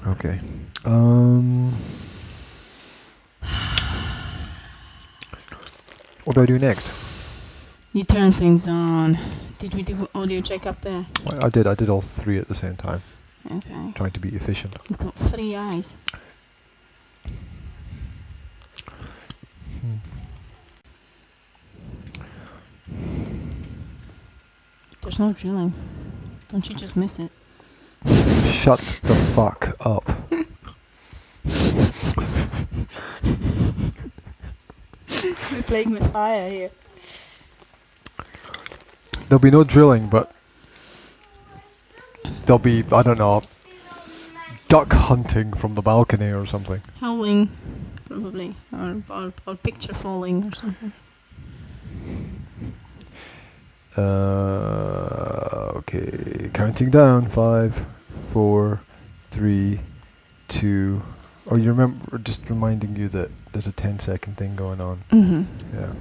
Okay. What do I do next? You turn things on. Did we do audio check up there? I did all three at the same time. Okay. Trying to be efficient. You've got 3 eyes. There's no drilling. Don't you just miss it? Shut the fuck up. We're playing with fire here. There'll be no drilling, but there'll be, I don't know, duck hunting from the balcony or something. Howling, probably. Or picture falling or something. Okay, counting down. 5, 4, 3, 2. Oh, you remember? Just reminding you that there's a 10-second thing going on. Mm-hmm. Yeah.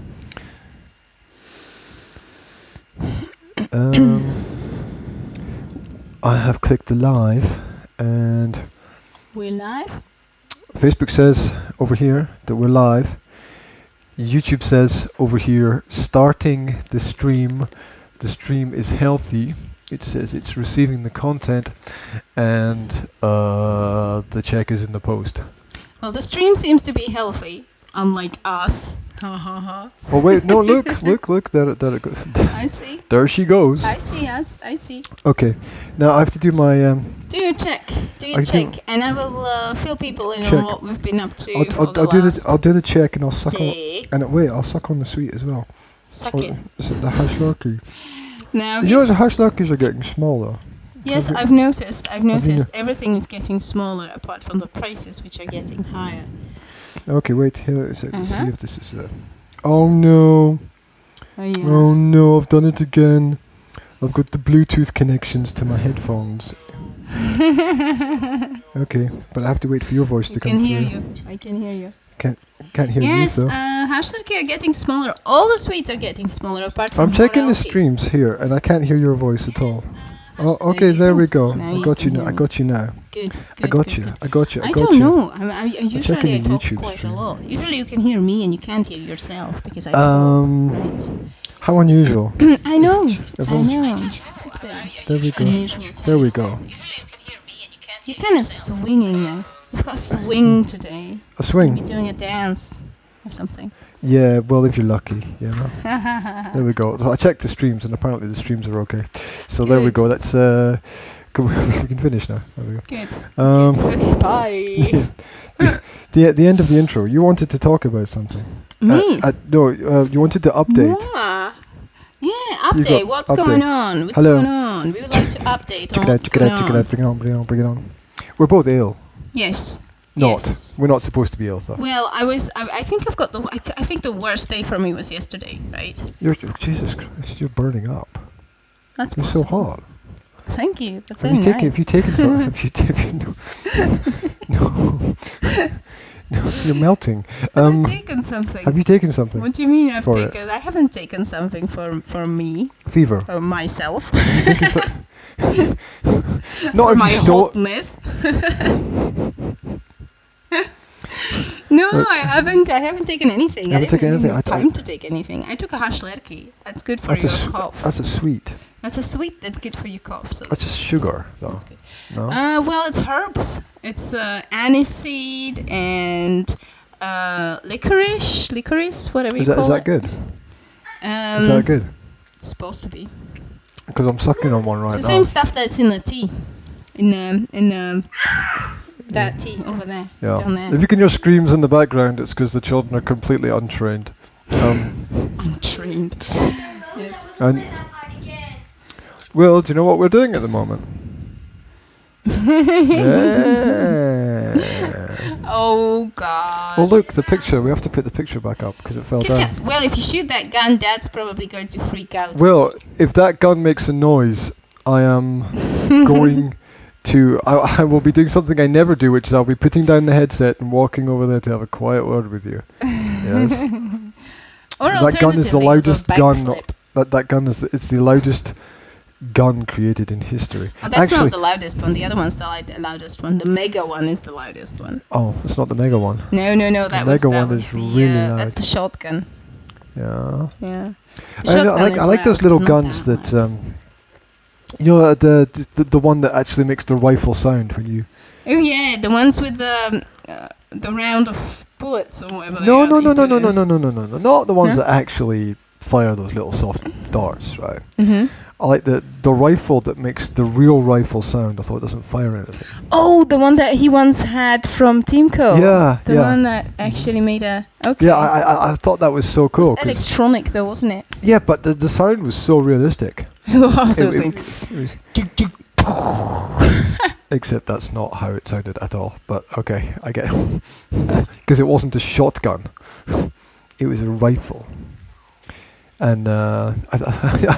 I have clicked the live, and We're live? Facebook says over here that we're live. YouTube says over here, starting the stream. The stream is healthy. It says it's receiving the content, and the check is in the post. Well, the stream seems to be healthy, unlike us. Ha ha ha. Oh wait, no! Look! There it goes. I see. There she goes. I see us. I see. Okay, now I have to do my. Do your check. Do your check, and I will fill people in Check. on what we've been up to. I'll do the check, and I'll suck day. on. And wait, I'll suck on the sweet as well. Suck Oh, it. is it the hash lucky? Now, You know the hash luckies are getting smaller. yes, I've noticed. Everything is getting smaller, apart from the prices, which are getting higher. Okay, wait. Here is it. Let's see if this is. Oh no! Oh yeah. Oh no! I've done it again. I've got the Bluetooth connections to my headphones. Okay, but I have to wait for your voice to come through. I can hear you. I can hear you. Can't hear Yes, you though. hashtags are getting smaller. All the sweets are getting smaller, apart from I'm checking the Horalki. streams here, and I can't hear your voice at all. Oh, There okay, you there go. we go. Now I you got can you now. hear I me. got you now. Good. I got you. Good. I got you. I got don't you. know. I usually checking I the talk YouTube quite stream. a lot. Usually you can hear me and you can't hear yourself because I talk. Right. How unusual. I know. I Everyone's- know. That's better. There we go. Unusual There time. we go. You're kind of swinging now. You've got a swing today. A You're swing. doing a dance or something. Yeah, well, if you're lucky, you know. There we go. So I checked the streams, and apparently the streams are okay. So there we Good. go. That's we can finish now. There we go. Good. Um, Good. Okay, bye. The end of the intro. You wanted to talk about something. Me? No, you wanted to update. Yeah, update. got What's update. going on? What's Hello. going on? We would like to update on Check it out. what's Check it going out. Check it on. out. Bring it on. We're both ill. Yes. Not. Yes. We're not supposed to be ill, though. Well, I think I've got the. I think the worst day for me was yesterday, right? Jesus Christ, you're burning up. That's You're so possible. hot. Thank you. That's Have very you nice. taken? Have you taken some? No, you're melting. Have I taken something? Have you taken something? What do you mean I've for it? taken? I haven't taken something for me Fever. or myself. Taken Not for if my you stole. hotness. No, I haven't taken anything. You haven't taken anything? Have time to take anything. I took a hashlerki. That's good for That's your a cough. That's a sweet. That's a sweet that's good for your cough. So That's just sugar, though. that's good. No. Well, it's herbs. It's aniseed and licorice, whatever you Is call that it. good? Is that good? It's supposed to be. Because I'm sucking on one right It's the now. same stuff that's in the tea. In that tea over there. Yeah. Down there. If you can hear screams in the background, it's because the children are completely untrained. Untrained. Yes. And well, do you know what we're doing at the moment? Yeah. Oh God. Well, look, the picture. We have to put the picture back up because it fell down. Well, if you shoot that gun, Dad's probably going to freak out. Well, if that gun makes a noise, I am going to. I will be doing something I never do, which is I'll be putting down the headset and walking over there to have a quiet word with you. Yes. Or That gun is the alternatively, loudest you'll gun. backflip. That gun is it's the loudest gun created in history. Oh, that's not the loudest one. The other one's the loudest one. The mega one is the loudest one. Oh, it's not the mega one. No. That was really loud. that's the shotgun. Yeah. Yeah. I like those little guns that the one that actually makes the rifle sound when you. Oh yeah, the ones with the round of bullets or whatever. No, not the ones that actually fire those little soft darts, right? Mhm. I like the rifle that makes the real rifle sound. I thought it doesn't fire anything. Oh, the one that he once had from Teamco. Yeah, The one that actually made a. Okay. Yeah, I thought that was so cool. It was electronic though, wasn't it? Yeah, but the sound was so realistic. Except that's not how it sounded at all. But okay, I get it. Because it wasn't a shotgun. It was a rifle. And I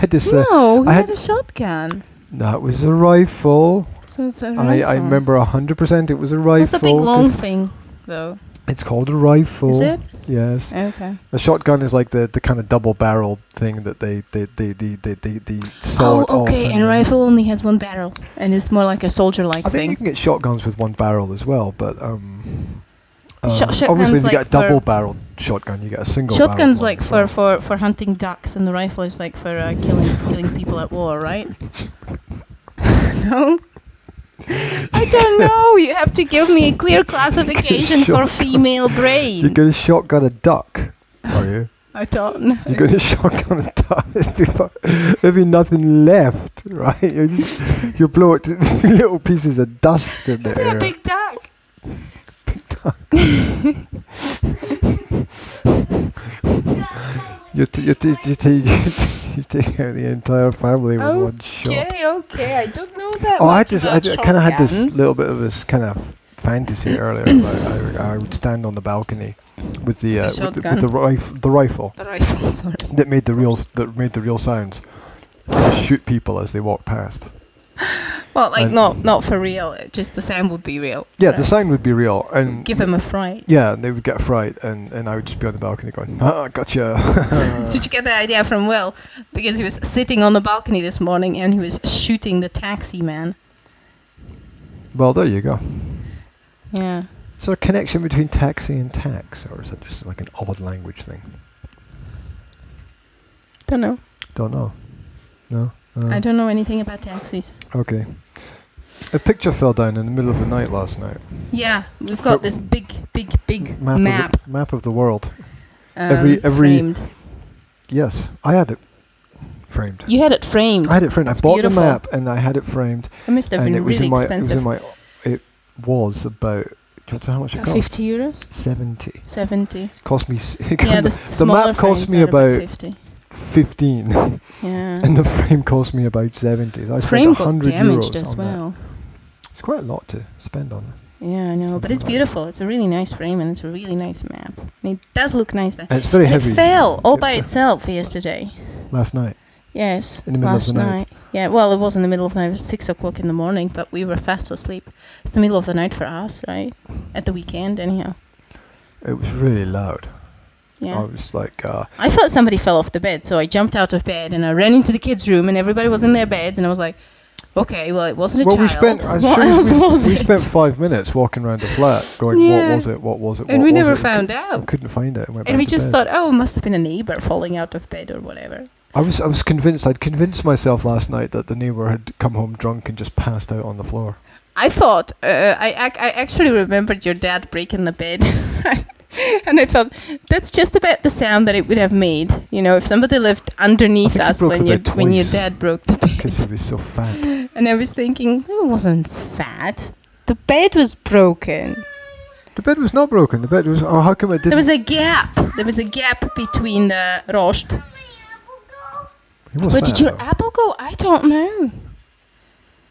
had this. No, he had a shotgun. That was a rifle. So it's a rifle. I remember 100% it was a rifle. What's the big long thing, though? It's called a rifle. Is it? Yes. Okay. A shotgun is like the kind of double-barreled thing that they saw it off. Okay. And rifle only has one barrel, and it's more like a soldier-like I thing. think you can get shotguns with one barrel as well, but Shotguns obviously if you like get a double-barreled shotgun, you get a single. Shotgun's like for hunting ducks, and the rifle is like for killing people at war, right? No. I don't know. You have to give me a clear classification for female brain. You're going to shotgun a duck, are you? I don't know. You're going to shotgun a duck. There'll be nothing left, right? You blow it to little pieces of dust in the air. A big duck. Big duck. You take out the entire family with one shot. Okay, I don't know that. I kind of had this little bit of this kind of fantasy earlier. I would stand on the balcony with the rifle. The rifle, sorry. That made the real sounds. Just shoot people as they walk past. Well, like not for real. Just the sound would be real. Yeah, the sound would be real, and give them a fright. Yeah, they would get a fright, and I would just be on the balcony going, gotcha. Did you get the idea from Will? Because he was sitting on the balcony this morning and he was shooting the taxi man. Well, there you go. Yeah. Is there a connection between taxi and tax, or is it just like an odd language thing? Don't know. Don't know. No. I don't know anything about taxis. Okay. A picture fell down in the middle of the night last night. Yeah, we've got this big map. Map of the world. Every framed. Yes, I had it framed. You had it framed. I had it framed. That's I bought beautiful. the map and I had it framed. It must have been really expensive. It was about. Do you want to know how much it cost? 50 euros. 70. Cost me. The map cost me about 50. 15. Yeah. And the frame cost me about 70. So I frame spent 100 got damaged euros as well. That. It's quite a lot to spend on it. Yeah, I know, but it's beautiful. It's a really nice frame and it's a really nice map. And it does look nice there. And it's very heavy. It fell all by itself yesterday. Last night. Yes, in the middle of the night. Yeah, well, it was in the middle of the night. It was 6 o'clock in the morning, but we were fast asleep. It's the middle of the night for us, right? At the weekend, anyhow. It was really loud. Yeah. I was like... I thought somebody fell off the bed, so I jumped out of bed and I ran into the kids' room and everybody was in their beds and I was like, okay, well, it wasn't a child. We spent 5 minutes walking around the flat going, what was it? And we never found out. We couldn't find it. And we just thought, oh, it must have been a neighbour falling out of bed or whatever. I was convinced. I'd convinced myself last night that the neighbour had come home drunk and just passed out on the floor. I thought, I actually remembered your dad breaking the bed. And I thought, that's just about the sound that it would have made. You know, if somebody lived underneath us when your dad broke the bed. Because he was so fat. And I was thinking, it wasn't fat. The bed was broken. The bed was not broken. The bed was... Oh, how come it didn't... There was a gap. There was a gap between the rost. Where did your apple go? I don't know.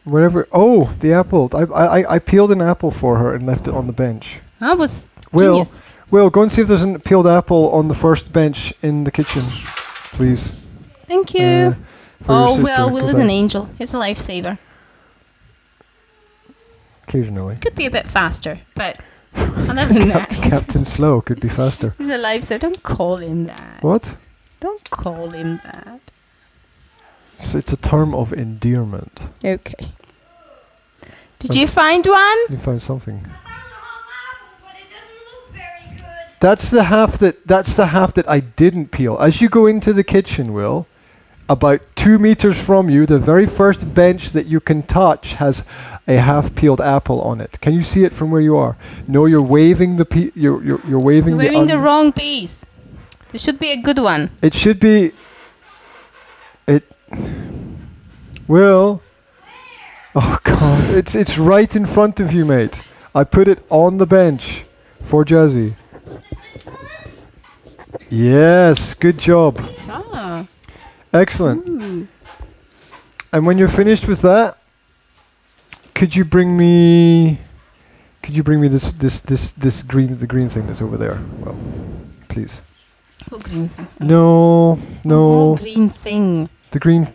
Wherever... Oh, the apple. I peeled an apple for her and left it on the bench. That was genius. Will, go and see if there's a peeled apple on the first bench in the kitchen, please. Thank you. Will is an angel. He's a lifesaver. Occasionally. Could be a bit faster, but other than that... Captain Slow could be faster. He's a lifesaver. Don't call him that. What? Don't call him that. It's a term of endearment. Okay. Did you find one? You found something. That's the half that I didn't peel. As you go into the kitchen, Will, about 2 meters from you, the very first bench that you can touch has a half-peeled apple on it. Can you see it from where you are? No, you're waving the you're waving the wrong piece. There should be a good one. It should be. It. Will. Oh God! It's right in front of you, mate. I put it on the bench for Jazzy. Yes, good job. Ah. Excellent. Ooh. And when you're finished with that, could you bring me this green thing that's over there? Well, please. What green thing? No. What green thing? The green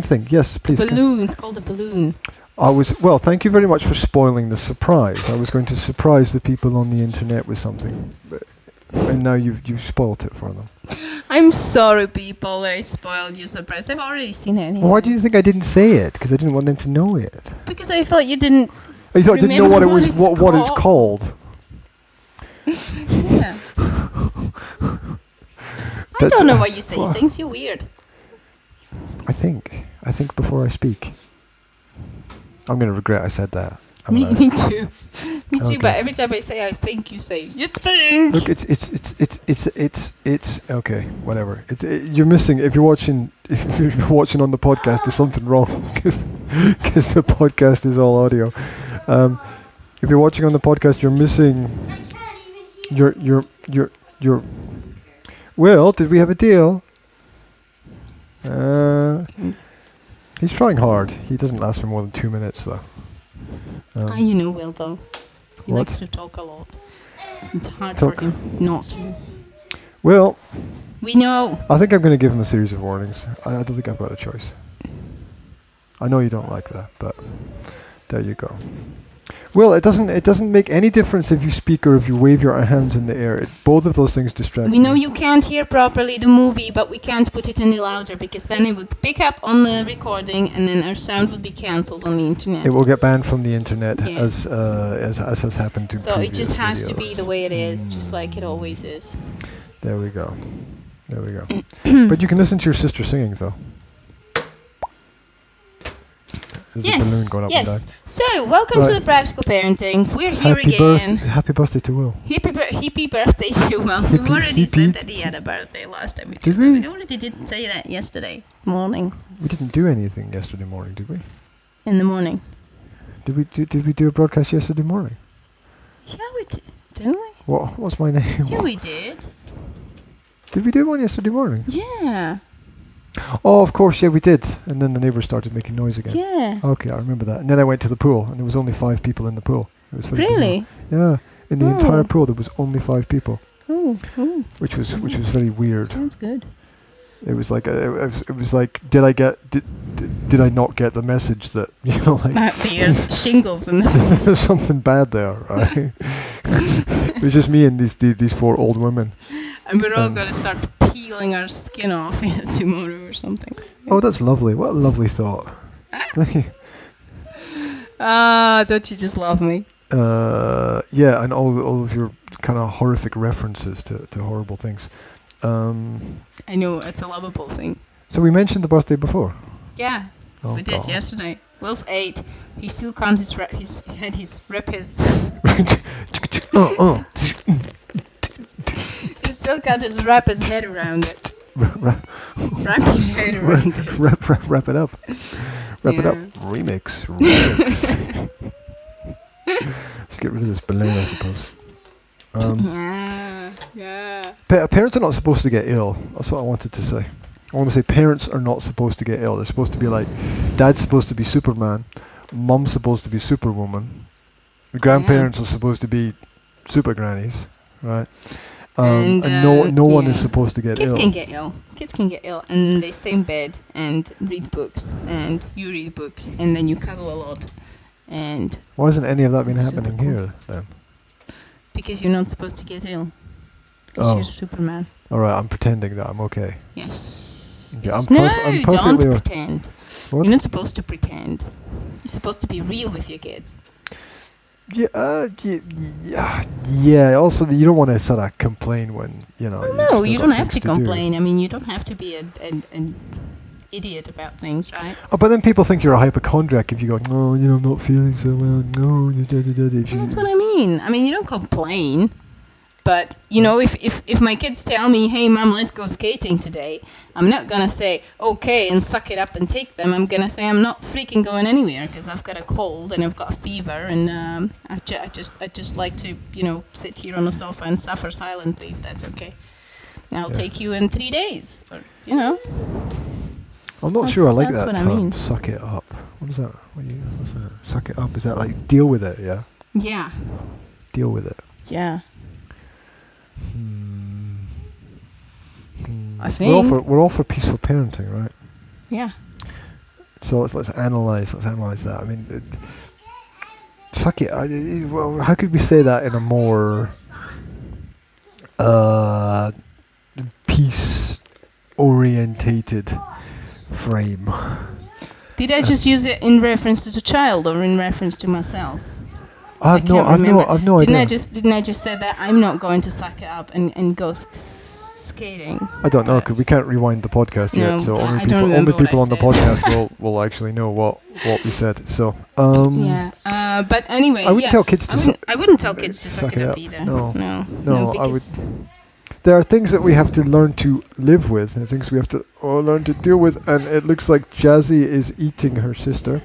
thing. Yes, please. Balloon. It's called a balloon. Well, thank you very much for spoiling the surprise. I was going to surprise the people on the internet with something, and now you've spoiled it for them. I'm sorry, people, that I spoiled your surprise. I've already seen it anyway. Well, why do you think I didn't say it? Because I didn't want them to know it. Because I thought you didn't. I thought I didn't know what it's called. Yeah. I don't know why you say things. You're weird. I think before I speak. I'm gonna regret I said that. Me too. Me too. But every time I say I think, you say you think. Look, it's okay. Whatever. You're missing. If you're watching on the podcast, there's something wrong because the podcast is all audio. If you're watching on the podcast, you're missing. Your. Will, did we have a deal? He's trying hard. He doesn't last for more than 2 minutes, though. You know Will, though. He likes to talk a lot. It's hard for him not to. Will. We know. I think I'm going to give him a series of warnings. I don't think I've got a choice. I know you don't like that, but there you go. Well, it doesn't make any difference if you speak or if you wave your hands in the air. Both of those things distract We know you can't hear properly the movie, but we can't put it any louder because then it would pick up on the recording and then our sound would be cancelled on the internet. It will get banned from the internet, yes. as has happened to. So it just has to be the way it is, just like it always is. There we go. But you can listen to your sister singing, though. Yes. So, welcome to the Practical Parenting. We're here again. Happy birthday to Will. Happy birthday to Will. We've already said that he had a birthday last time. Did we? We already did say that yesterday morning. We didn't do anything yesterday morning, did we? In the morning. Did we do a broadcast yesterday morning? Yeah, we did. Didn't we? What's my name? Yeah, we did. Did we do one yesterday morning? Yeah. Oh, of course, yeah, we did. And then the neighbours started making noise again. Yeah. Okay, I remember that. And then I went to the pool, and there was only 5 people in the pool. It was really? Bizarre. Yeah, in the entire pool there was only 5 people. Oh. Which was very weird. Sounds good. It was like did I not get the message that there's shingles in there. There's something bad there, right? It was just me and these 4 old women. And we're all going to start peeling our skin off tomorrow or something. Oh, that's lovely. What a lovely thought. Thank you. Don't you just love me? Yeah, and all of your kind of horrific references to horrible things. I know, it's a lovable thing. So we mentioned the birthday before? Yeah, we did yesterday. Will's 8. He still can't wrap his... He still can't wrap his head around it. Wrap your head around it. Wrap it up. Wrap it up. Remix. Let's get rid of this balloon, I suppose. Yeah. Parents are not supposed to get ill. That's what I wanted to say. I want to say parents are not supposed to get ill. They're supposed to be like, Dad's supposed to be Superman, Mum's supposed to be Superwoman, the grandparents are supposed to be super grannies, right? And no one is supposed to get ill. Kids can get ill, and they stay in bed and read books, and you read books, and then you cuddle a lot, and. Why hasn't any of that been happening here then? Because you're not supposed to get ill. Because you're Superman. All right, I'm pretending that I'm okay. Yes. yes. I'm No, I'm don't perfectly pretend. What? You're not supposed to pretend. You're supposed to be real with your kids. Yeah. Also, you don't want to sort of complain when Well, no, you don't have to complain. I mean, you don't have to be an idiot about things, right? Oh, but then people think you're a hypochondriac if you go, no, I'm not feeling so well. No, That's what I mean. I mean, you don't complain. But, if my kids tell me, hey, Mom, let's go skating today, I'm not going to say, okay, and suck it up and take them. I'm going to say I'm not freaking going anywhere because I've got a cold and I've got a fever and I just like to, sit here on the sofa and suffer silently, if that's okay. I'll take you in 3 days, or, I'm not sure I like that's that what term, I mean. suck it up. What is that? What's that? Suck it up? Is that like deal with it, yeah? Yeah. Deal with it. Yeah. I think we're all for peaceful parenting, right? Yeah. So let's analyze that. I mean, suck it. Well, how could we say that in a more peace-orientated frame? Did I just use it in reference to the child or in reference to myself? I've no idea. Didn't I just say that I'm not going to suck it up and go skating? I don't know, because we can't rewind the podcast yet, so only people on the podcast will actually know what we said. So but anyway, I wouldn't tell kids to I wouldn't tell kids to suck it up either. No, because there are things that we have to learn to live with, and things we have to learn to deal with, and it looks like Jazzy is eating her sister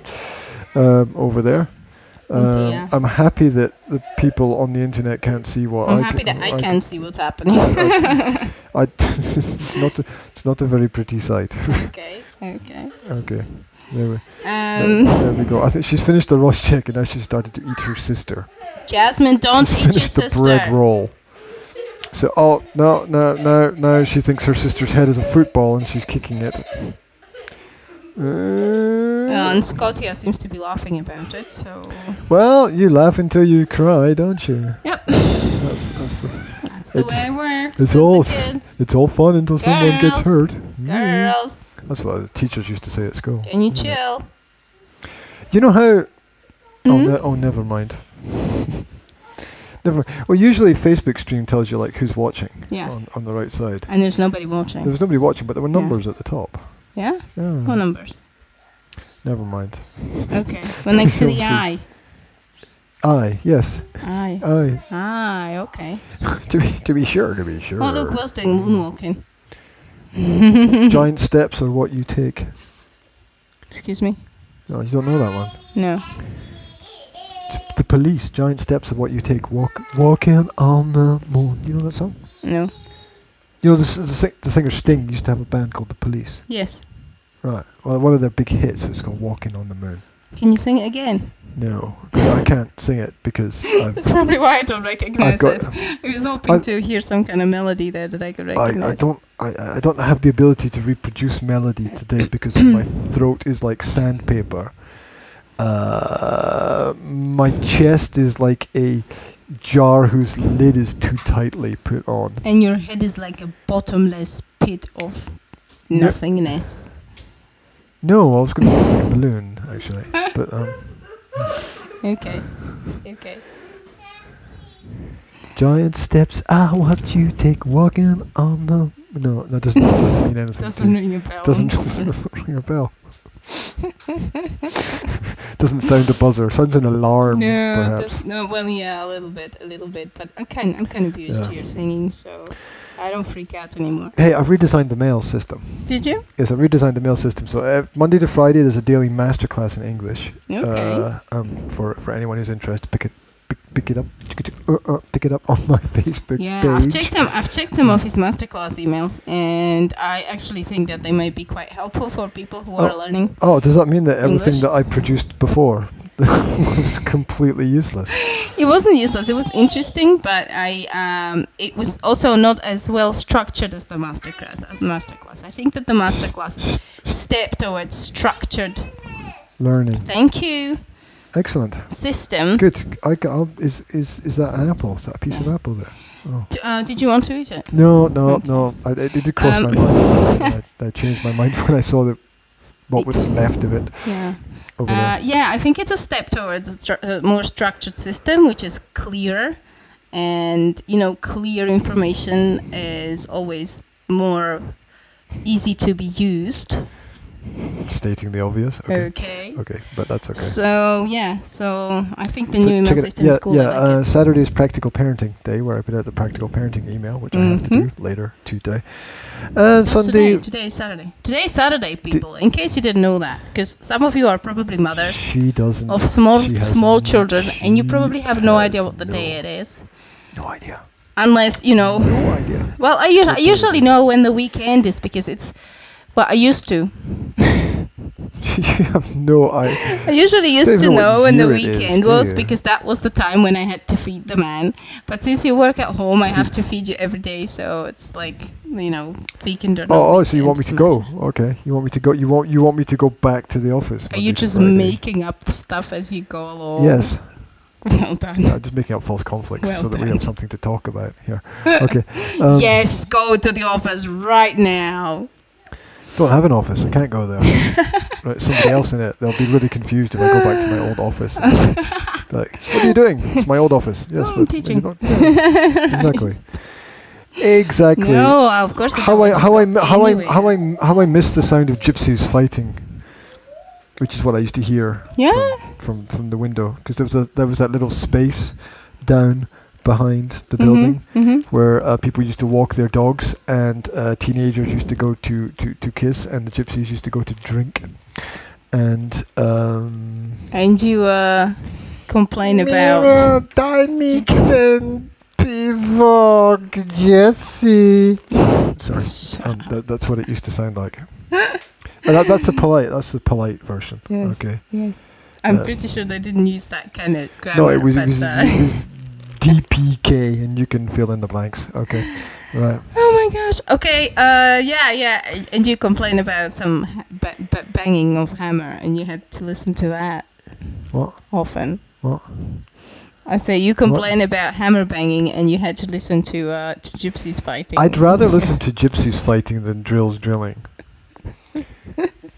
over there. I'm happy that the people on the internet can't see what I'm happy that I can see what's happening. It's not a very pretty sight. Okay. There we go. I think she's finished the roast chick and now she's started to eat her sister. Don't eat your sister. The bread roll. So now she thinks her sister's head is a football and she's kicking it. And Scotia seems to be laughing about it, so... Well, you laugh until you cry, don't you? Yep. That's the way it works. It's all fun until someone gets hurt. Girls. That's what the teachers used to say at school. Can you chill? You know how... Oh, never mind. Never mind. Well, usually Facebook stream tells you like who's watching on the right side. And there's nobody watching. There was nobody watching, but there were numbers at the top. Yeah? What numbers? Never mind. Okay. Well, next to the eye. Eye, yes. Eye. Okay. to be sure. Oh, look, Will's doing moonwalking. Giant steps are what you take. Excuse me? No, you don't know that one. No. The Police, giant steps are what you take. Walking on the moon. You know that song? No. You know, the singer Sting used to have a band called The Police. Yes. Right. Well, one of their big hits was called Walking on the Moon. Can you sing it again? No, I can't sing it because that's probably why I don't recognize it. I was hoping to hear some kind of melody there that I could recognize. I don't have the ability to reproduce melody today because my throat is like sandpaper. My chest is like a jar whose lid is too tightly put on. And your head is like a bottomless pit of nothingness. No, I was going to say like a balloon, actually. But Okay. Giant steps are what you take walking on the... No, that doesn't mean anything. Doesn't ring a bell. Doesn't ring a bell. Doesn't sound a buzzer. Sounds an alarm. No, perhaps. No. Well, yeah, a little bit. But I'm kind of used to your singing, so I don't freak out anymore. Hey, I've redesigned the mail system. Did you? Yes, I've redesigned the mail system. So Monday to Friday, there's a daily masterclass in English. Okay. For anyone who's interested, pick it up on my Facebook page. I've checked some of his masterclass emails, and I actually think that they might be quite helpful for people who are learning. Oh, does that mean that English? Everything that I produced before was completely useless? It wasn't useless. It was interesting, but it was also not as well structured as the masterclass. I think that the masterclass is a step towards structured learning. Thank you. Excellent. system. Good. Is that an apple? Is that a piece of apple there? Oh. Did you want to eat it? No. It did cross my mind. I changed my mind when I saw what was left of it. Yeah. Over there. Yeah, I think it's a step towards a more structured system, which is clearer, and clear information is always more easy to be used. Stating the obvious. Okay, but that's okay. So I think the new email system is cool. Yeah, Saturday is Practical Parenting Day, where I put out the Practical Parenting email, which I have to do later today. And Sunday. Today is Saturday. Today is Saturday, people. In case you didn't know that, because some of you are probably mothers. She doesn't. Of small children, and you probably have no idea what the day it is. No idea. Unless No idea. Well, I usually know when the weekend is because it's. Well, I used to. You have no idea. I usually used to know when the year it weekend is, was do you? because that was the time when I had to feed the man. But since you work at home, I have to feed you every day, so it's like weekend or not. Oh, so you want me to go? matter. Okay, you want me to go? You want me to go back to the office? Are you just making up the stuff as you go along? Yes. Well done. I'm just making up false conflicts Well so that we done. have something to talk about here. Okay. Yes, go to the office right now. Don't have an office. I can't go there. Right, somebody else in it. They'll be really confused if I go back to my old office. Like, what are you doing? It's my old office. Yes, I'm teaching. Exactly. Exactly. No, of course. How I miss the sound of gypsies fighting, which is what I used to hear. Yeah. From the window, because there was that little space down behind the building where people used to walk their dogs, and teenagers used to go to kiss, and the gypsies used to go to drink, and you complain about Jesse. Sorry, that's what it used to sound like. That's the polite version. Yes, okay. Yes. I'm pretty sure they didn't use that kind of grammar. No, it was DPK, and you can fill in the blanks. Okay, right. Oh my gosh. Okay. Yeah. And you complain about some banging of hammer, and you had to listen to that. What? Often. What? I say you complain about hammer banging, and you had to listen to gypsies fighting. I'd rather listen to gypsies fighting than drills drilling.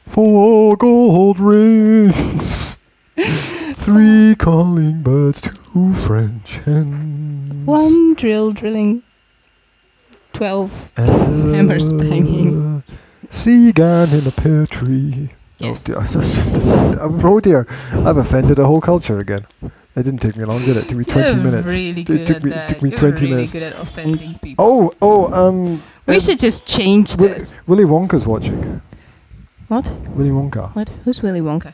4 gold rings, 3 calling birds, 2 French hens, 1 drilling, 12 hammers banging. Seagan in a pear tree. Yes. Oh dear, I've offended a whole culture again. It didn't take me long, did it? It took me 20 minutes. Really good It took me 20 minutes. Good at offending people. We should just change this. Willy Wonka's watching. What? Willy Wonka. What? Who's Willy Wonka?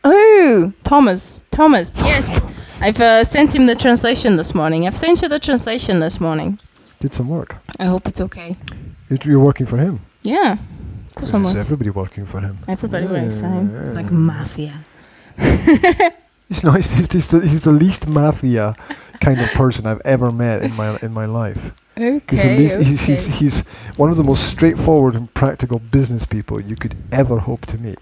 Oh, Thomas. Yes, I've sent him the translation this morning. I've sent you the translation this morning. Did some work. I hope it's okay. You're working for him. Yeah, of course I'm Is working. everybody working for him? Everybody works for him. Like mafia. He's nice. He's the least mafia kind of person I've ever met in my life. Okay. He's one of the most straightforward and practical business people you could ever hope to meet.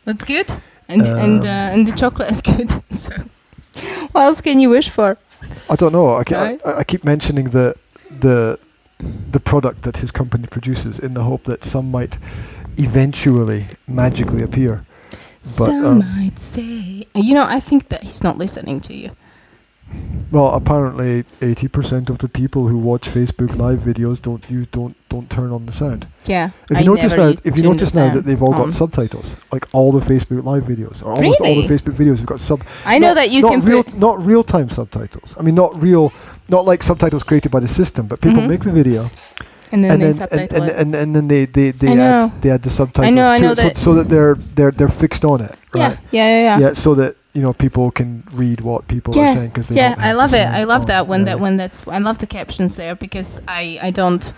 That's good. And the chocolate is good. So, what else can you wish for? I don't know. I keep mentioning the product that his company produces in the hope that some might eventually magically appear. But, some might say. I think that he's not listening to you. Well, apparently 80% of the people who watch Facebook Live videos don't turn on the sound. Yeah. If you notice now that they've all got subtitles, like all the Facebook Live videos, or almost all the Facebook videos have got I know that you can not real-time subtitles. I mean, not like subtitles created by the system, but people make the video. And then they subtitle it. And then they add the subtitles. I know that. So that they're fixed on it, right? Yeah. Yeah, so that people can read what people are saying because they don't have I love to it. I love that when that's I love the captions there because I don't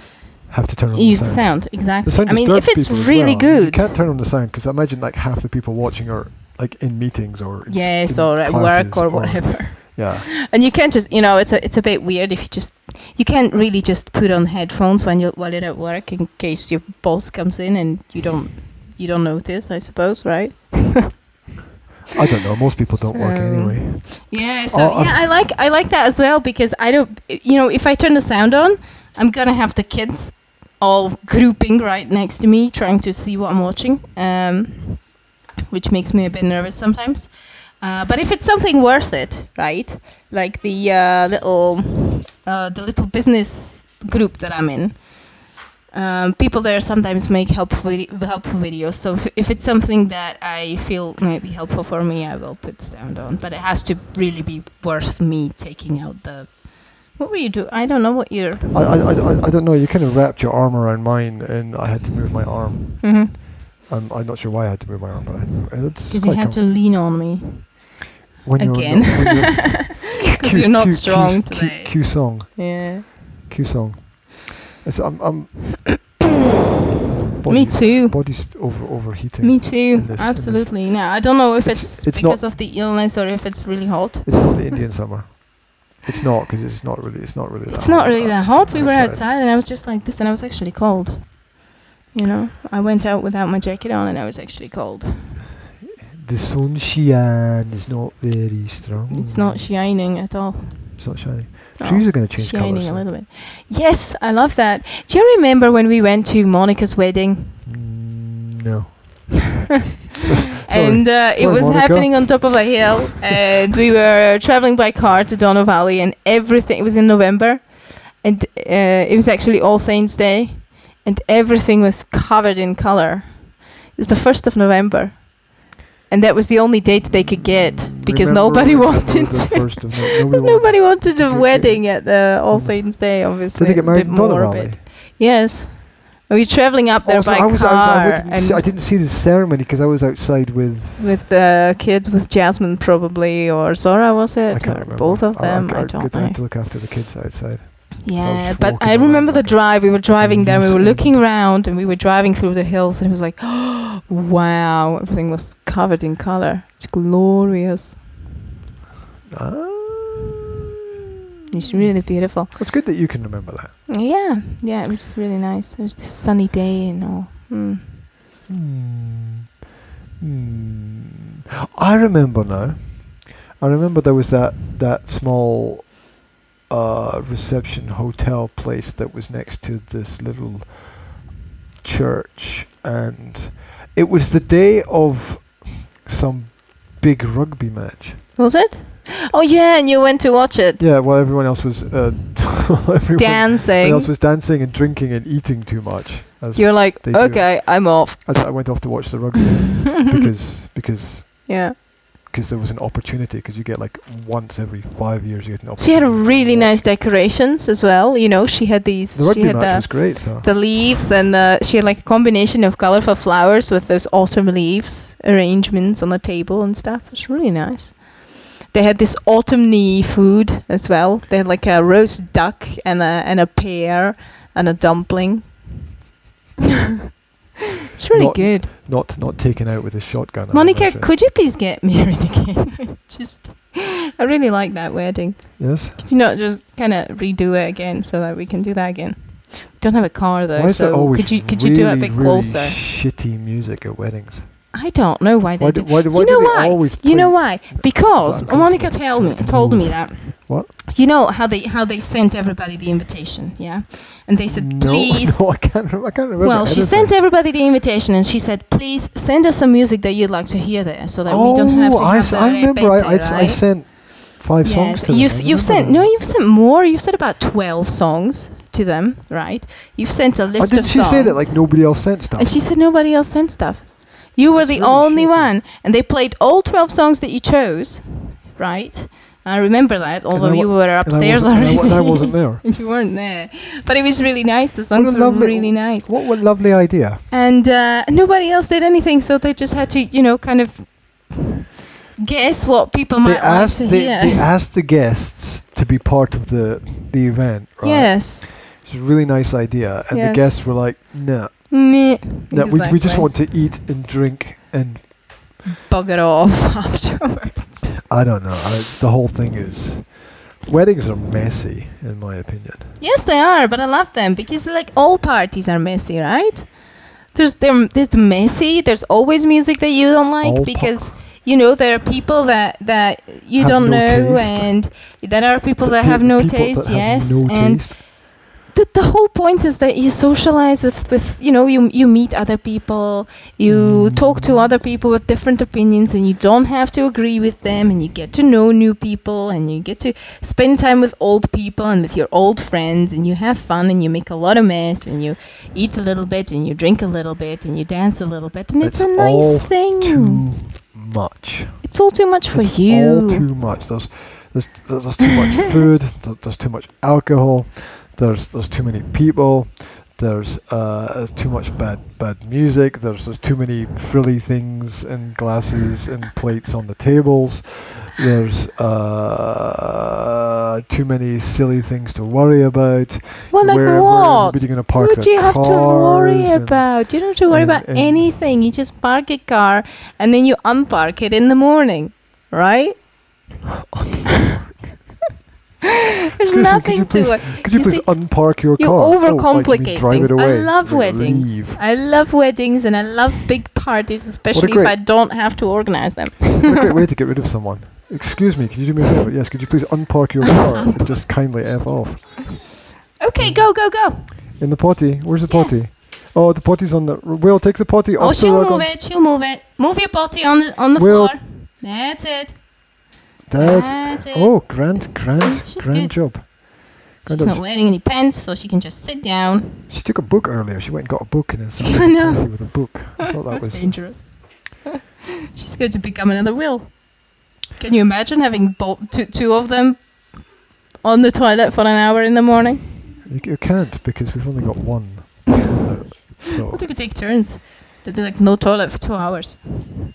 have to turn on use the sound. Exactly. The sound I mean, if it's people as really well. good, you can't turn on the sound because I imagine like half the people watching are like in meetings or or at work or whatever. Yeah. And you can't just it's a bit weird if you can't really just put on headphones while you're at work in case your boss comes in and you don't notice, I suppose, right? I don't know. Most people don't work anyway. Yeah. So I like that as well, because I don't. If I turn the sound on, I'm gonna have the kids all grouping right next to me, trying to see what I'm watching, which makes me a bit nervous sometimes. But if it's something worth it, right? Like the little business group that I'm in, people there sometimes make helpful videos. So if it's something that I feel might be helpful for me, I will put the sound on. But it has to really be worth me taking out the. What were you doing? I don't know what you're. I don't know. You kind of wrapped your arm around mine, and I had to move my arm. Mm-hmm. I'm not sure why I had to move my arm, but because you had to lean on me. Again. Because you're not strong today. Q song. Yeah. Q song. I'm me too. Body's overheating. Me too. Absolutely. Now I don't know if it's because of the illness or if it's really hot. It's not the Indian summer. It's not, because it's not really. It's not really that hot. We were outside and I was just like this, and I was actually cold. I went out without my jacket on and I was actually cold. The sunshine is not very strong. It's not shining at all. It's not shining. No. Trees are going to change colours. Shining a little bit. Yes, I love that. Do you remember when we went to Monica's wedding? No. And it was Monica. happening on top of a hill, and we were traveling by car to Dono Valley, and everything. It was in November, and it was actually All Saints' Day, and everything was covered in color. It was the 1st of November. And that was the only date they could get, because nobody wanted the wedding at the All Saints' Day, obviously. Did they get married in Dono Valley? Yes. We were travelling up there by car. I didn't see the ceremony because I was outside with kids, with Jasmine probably, or Zora, was it? I can't remember. Both of them, I don't know. I had to look after the kids outside. Yeah, so but I remember the drive. We were driving there, we were looking around, and we were driving through the hills, and it was like, oh, wow, everything was covered in colour. It's glorious. It's really beautiful. It's good that you can remember that. Yeah, it was really nice. It was this sunny day and all. I remember now. I remember there was that small reception hotel place that was next to this little church, and it was the day of some big rugby match. Was it? Oh yeah, and you went to watch it. Yeah, well, everyone else was dancing. Everyone else was dancing and drinking and eating too much. You're like, okay, I'm off. I went off to watch the rugby because there was an opportunity, because you get like once every 5 years you get an opportunity. She had really nice decorations as well. She had these. The rugby match was great. The leaves, and she had like a combination of colorful flowers with those autumn leaves arrangements on the table and stuff. It was really nice. They had this autumny food as well. They had like a roast duck and a pear and a dumpling. It's really good. Not taken out with a shotgun. Monica, could you please get married again? I really like that wedding. Yes. Could you not just kind of redo it again so that we can do that again? We don't have a car though, so could you do it a bit closer? Really shitty music at weddings. I don't know why they do. Why you know why? Because Monica told me that. What? You know how they sent everybody the invitation, yeah? And they said, please. No, I can't remember. Well, she sent everybody the invitation, and she said, please send us some music that you'd like to hear there, so that we don't have to have the I sent 5 songs to them. You've sent more. You've sent about 12 songs to them, right? You've sent a list of songs. Did she say that like nobody else sent stuff? And she said nobody else sent stuff. You were the only one, and they played all 12 songs that you chose, right? I remember that, although you were upstairs already. And I wasn't there. You weren't there. But it was really nice. The songs were really nice. What a lovely idea. And nobody else did anything, so they just had to, kind of guess what people might like to hear. They asked the guests to be part of the event, right? Yes. It's a really nice idea. And the guests were like, no. We just want to eat and drink and bugger off afterwards. I don't know. The whole thing is, weddings are messy, in my opinion. Yes, they are, but I love them because like all parties are messy, right? There's messy. There's always music that you don't like because you know, there are people that you Have don't no know, taste. and there are people that have no taste. Yes, and taste. the whole point is that you socialize with you know, you meet other people, you talk to other people with different opinions, and you don't have to agree with them, and you get to know new people, and you get to spend time with old people and with your old friends, and you have fun, and you make a lot of mess, and you eat a little bit, and you drink a little bit, and you dance a little bit, and it's a nice all thing. Too much. It's all too much for It's you. all too much. There's too much food. There's too much alcohol. There's too many people. There's too much bad music. There's too many frilly things and glasses and plates on the tables. There's too many silly things to worry about. Well, like where what? everybody gonna park What do you their have to worry cars and- about? You don't have to worry about and- anything. You just park a car and then you unpark it in the morning, right? There's nothing to it. Could you please see, unpark your you car? overcomplicate drive things. it away. I love weddings. Leave. I love weddings, and I love big parties, especially if great- I don't have to organize them. What a great way to get rid of someone. Excuse me, can you do me a favor? Yes, could you please unpark your car and just kindly F off? Okay, go. In the potty. Where's the potty? Oh, the potty's on the... Will, take the potty Oh, off the she'll rug move on- it. She'll move it. Move your potty on the Will. floor. That's it. That's... it. Oh, grand She's good. job. Grand She's job. not wearing any pants, so she can just sit down. She took a book earlier. She went and got a book and then I know. started with a book. I thought that That's was... dangerous. She's going to become another Will. Can you imagine having two of them on the toilet for an hour in the morning? You can't because we've only got one. So What if we could take turns? There'd be like no toilet for 2 hours.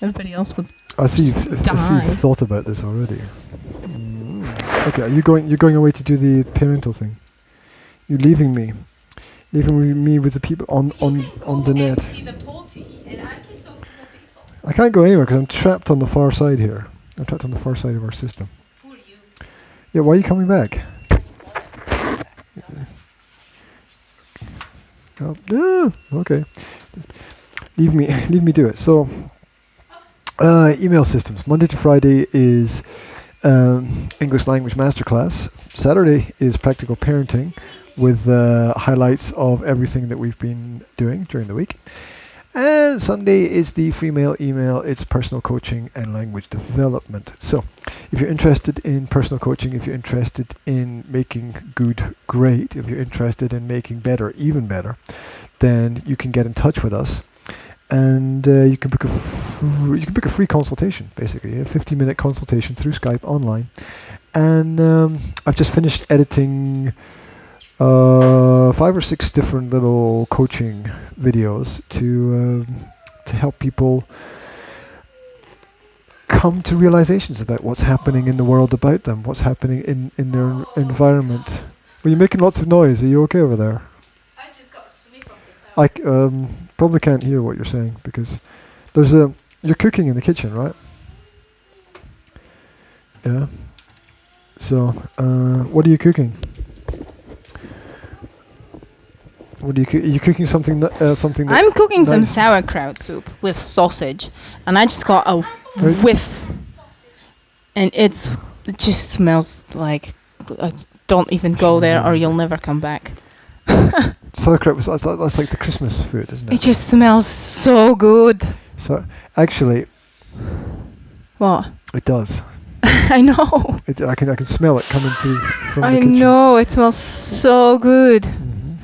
Everybody else would. I see Just die. you've thought about this already. Okay, you're going away to do the parental thing. You're leaving me with the people on the net. The potty and I can talk to the people. I can't go anywhere because I'm trapped on the far side here. I'm trapped on the far side of our system. Who are you? Yeah, why are you coming back? Oh, no, okay. Leave me do it. So, email systems. Monday to Friday is English language masterclass. Saturday is practical parenting with highlights of everything that we've been doing during the week. And Sunday is the free mail email. It's personal coaching and language development. So if you're interested in personal coaching, if you're interested in making good great, if you're interested in making better even better, then you can get in touch with us. And you can book a free consultation, basically a 15-minute consultation through Skype online. And I've just finished editing 5 or 6 different little coaching videos to help people come to realizations about what's happening in the world about them, what's happening in their environment. Well, you're making lots of noise. Are you okay over there? I just got a sniff of the sound. I probably can't hear what you're saying because you're cooking in the kitchen, right? Yeah. So, what are you cooking? What are you cooking something? Something. I'm cooking some nice? sauerkraut soup with sausage, and I just got a whiff, and it just smells like. Don't even go there, or you'll never come back. Sauerkraut that's like the Christmas food, isn't it? It just smells so good. So actually, What? it does. I know. I can smell it coming through from the I kitchen. know. It smells so good. Mhm.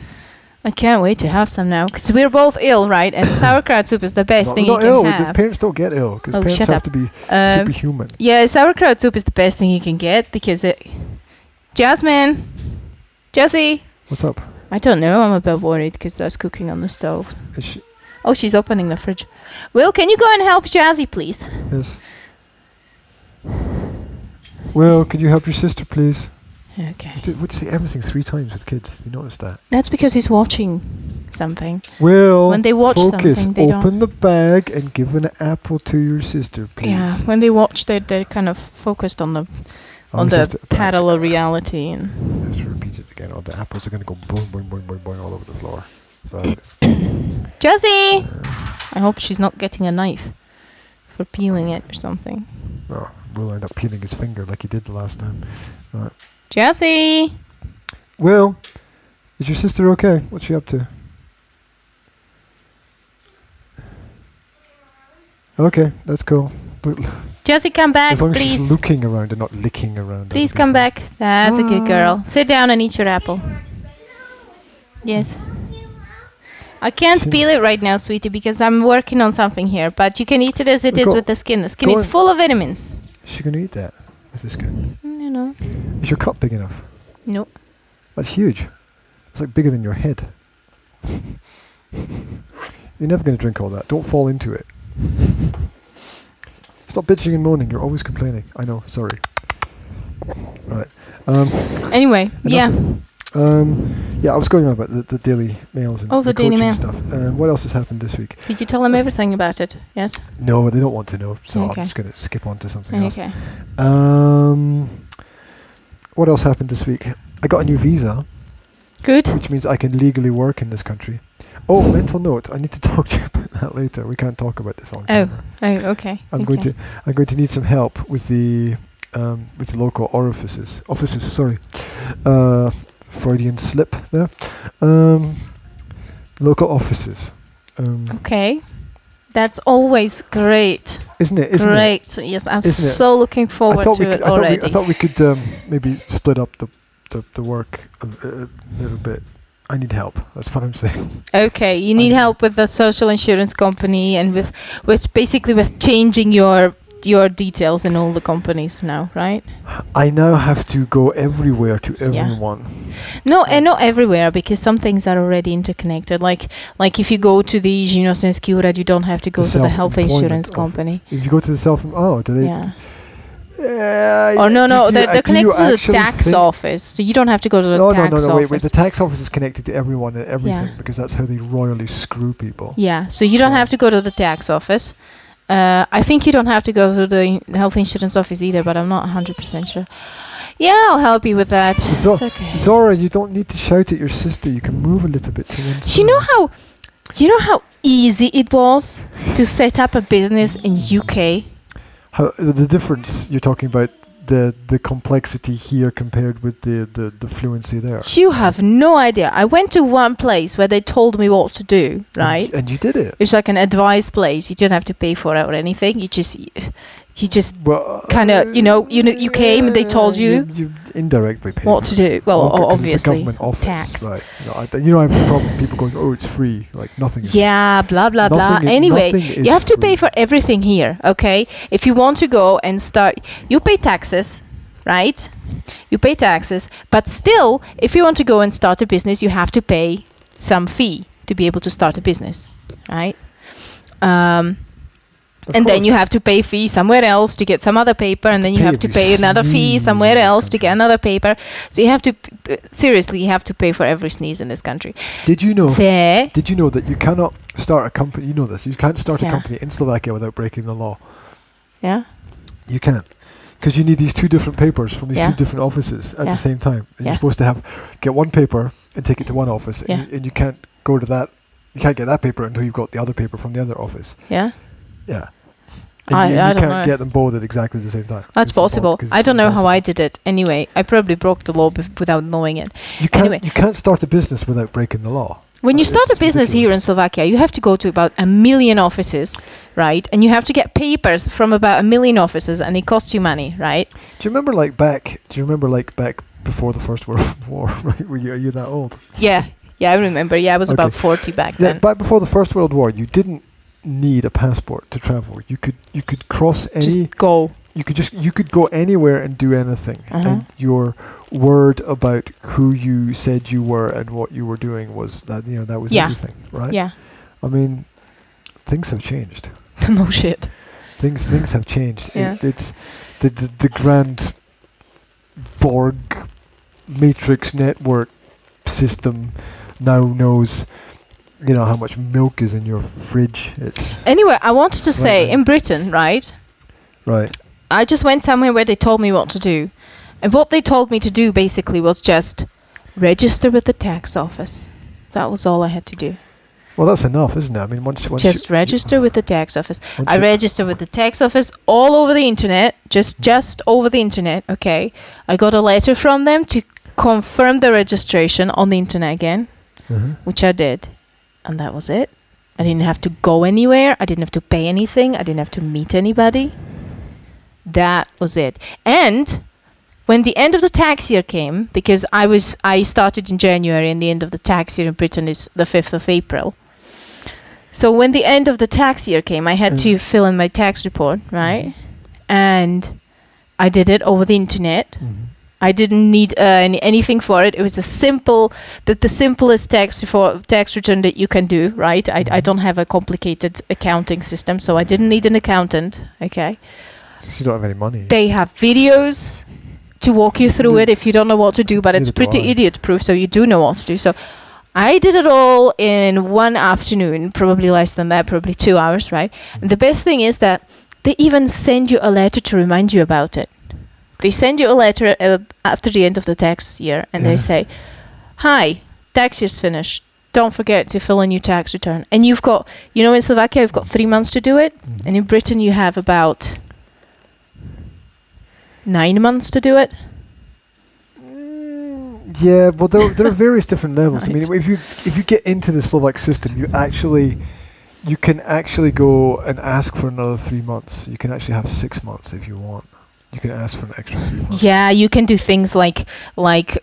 I can't wait to have some now, because we're both ill, right? And sauerkraut soup is the best thing you not can ill. have. Parents don't get ill because Oh, parents shut have up. to be Um, superhuman. Yeah, sauerkraut soup is the best thing you can get because it. Jasmine, Jessie. What's up? I don't know. I'm a bit worried because that's cooking on the stove. Is she, Oh, she's opening the fridge. Will, can you go and help Jazzy, please? yes. Well, could you help your sister, please? Okay. Would you say everything 3 times with kids? You noticed that? That's because he's watching something. Well, When they watch focus. something, they don't- Open the bag and give an apple to your sister, please. Yeah, when they watch, they're kind of focused on the I'll on just have the to- parallel reality. And Let's repeat it again. Oh, the apples are going to go boing, boing, boing, boing, boing all over the floor. So, Jazzy, I hope she's not getting a knife for peeling it or something. Oh, we'll end up peeling his finger like he did the last time. Right. Jesse! Will, is your sister okay? What's she up to? Okay, that's cool. Jesse, come back, as long as please. she's looking around and not licking around. Please come back. That's a good girl. Sit down and eat your apple. Yes. I can't peel it right now, sweetie, because I'm working on something here. But you can eat it as it is with the skin. The skin is full of vitamins. Is she going to eat that with the skin? You know. Is your cup big enough? No. That's huge. It's like bigger than your head. You're never going to drink all that. Don't fall into it. Stop bitching and moaning. You're always complaining. I know. Sorry. Right. Anyway, yeah. Yeah, I was going on about the Daily Mails and the Daily Mail stuff. What else has happened this week? Did you tell them everything about it? Yes? No, they don't want to know, so Okay. I'm just going to skip on to something else. Okay. What else happened this week? I got a new visa. Good. Which means I can legally work in this country. Oh, mental note. I need to talk to you about that later. We can't talk about this on camera. Oh, okay. I'm going to need some help with the local offices. Sorry. Freudian slip there. Local offices. Okay. That's always great. Isn't it? Great. Yes, I'm so looking forward to it already. I thought we could maybe split up the work a little bit. I need help. That's what I'm saying. Okay, you need help with the social insurance company and with basically with changing your details in all the companies now, right? I now have to go everywhere to everyone. No, and not everywhere, because some things are already interconnected. Like if you go to the Gypsies Secura, you don't have to go to the health insurance company. If you go to the do they? Yeah. They're connected to the tax office, so you don't have to go to the tax office. Wait, the tax office is connected to everyone and everything, because that's how they royally screw people. Yeah, so you don't have to go to the tax office. I think you don't have to go to the health insurance office either, but I'm not 100% sure. Yeah, I'll help you with that. It's okay. Zora, you don't need to shout at your sister. You can move a little bit to one side. Do you know how easy it was to set up a business in UK? How the difference you're talking about, the complexity here compared with the fluency there. You have no idea. I went to one place where they told me what to do, right? And you did it. It's like an advice place. You didn't have to pay for it or anything. You just kind of, you came and they told you indirectly paid what to do. Well, obviously, it's a government office, tax. Right. I have a problem with people going, oh, it's free. Like nothing. Yeah, blah blah blah. Anyway, you have to pay for everything here. Okay, if you want to go and start, you pay taxes, right? You pay taxes, but still, if you want to go and start a business, you have to pay some fee to be able to start a business, right? Then you have to pay fee somewhere else to get some other paper, and then you have to pay another fee somewhere else to get another paper. So you have to you have to pay for every sneeze in this country. Did you know that you cannot start a company? You know this. You can't start a company in Slovakia without breaking the law. Yeah. You can't, because you need these two different papers from these two different offices at the same time. And you're supposed to get one paper and take it to one office, and you can't go to that. You can't get that paper until you've got the other paper from the other office. Yeah. Yeah. I you don't can't get them both at exactly the same time. That's possible. I don't know how I did it. Anyway, I probably broke the law without knowing it. You can't start a business without breaking the law. When you start a business here in Slovakia, you have to go to about 1 million offices, right? And you have to get papers from about 1 million offices, and it costs you money, right? Do you remember back before the First World War? Right? Are you that old? Yeah, I remember. Yeah, I was about 40 back then. Back before the First World War, you didn't need a passport to travel. You could cross any. Just go. You could go anywhere and do anything, and your word about who you said you were and what you were doing was that that was everything, right? Yeah. I mean, things have changed. No shit. Things have changed. Yeah. It's the grand Borg matrix network system now knows how much milk is in your fridge. Anyway, I wanted to say, in Britain, right? Right. I just went somewhere where they told me what to do. And what they told me to do basically was just register with the tax office. That was all I had to do. Well, that's enough, isn't it? I mean, once just register with the tax office. I registered with the tax office all over the internet, just over the internet, okay? I got a letter from them to confirm the registration on the internet again, which I did. And that was it. I didn't have to go anywhere. I didn't have to pay anything. I didn't have to meet anybody. That was it. And when the end of the tax year came, because I started in January and the end of the tax year in Britain is the 5th of April. So when the end of the tax year came, I had to fill in my tax report, right? And I did it over the internet. I didn't need anything for it. It was the simplest tax return that you can do, right? I don't have a complicated accounting system, so I didn't need an accountant, okay? You don't have any money. They have videos to walk you through it if you don't know what to do, but it's pretty idiot-proof, so you do know what to do. So I did it all in one afternoon, probably less than that, probably 2 hours, right? And the best thing is that they even send you a letter to remind you about it. They send you a letter after the end of the tax year, and they say, "Hi, tax year's finished. Don't forget to fill in your tax return." And you've got, in Slovakia, you've got 3 months to do it, and in Britain you have about 9 months to do it. Yeah, well, there are various different levels. Right. I mean, if you get into the Slovak system, you can actually go and ask for another 3 months. You can actually have 6 months if you want. You can ask for an extra 3 months. Yeah, you can do things like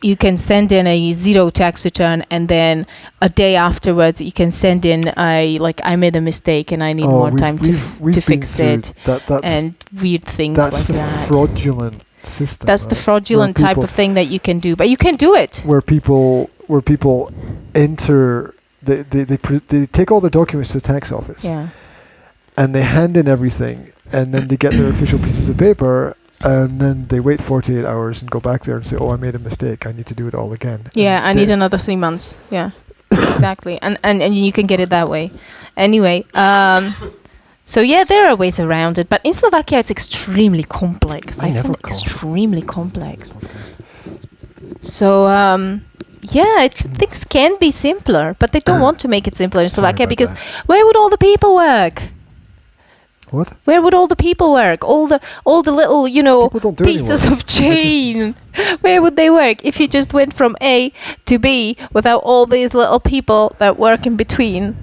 you can send in a 0 tax return, and then a day afterwards you can send in I made a mistake and I need more time to fix it, and weird things like that. That's the fraudulent system. That's the fraudulent type of thing that you can do, but you can do it. Where people enter, they take all their documents to the tax office. Yeah. And they hand in everything, and then they get their official pieces of paper. And then they wait 48 hours and go back there and say, "Oh, I made a mistake. I need to do it all again." Yeah, I need another 3 months. Yeah, exactly. And you can get it that way. Anyway, so yeah, there are ways around it. But in Slovakia, it's extremely complex. I find it extremely complex. So, things can be simpler, but they don't want to make it simpler in Slovakia because where would all the people work? What? Where would all the people work? All the little, pieces of chain. Where would they work if you just went from A to B without all these little people that work in between?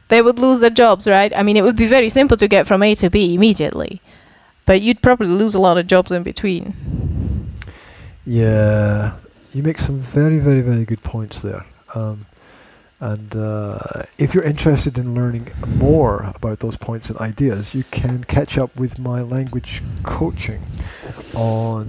They would lose their jobs, right? I mean, it would be very simple to get from A to B immediately, but you'd probably lose a lot of jobs in between. Yeah, you make some very, very, very good points there. And if you're interested in learning more about those points and ideas, you can catch up with my language coaching on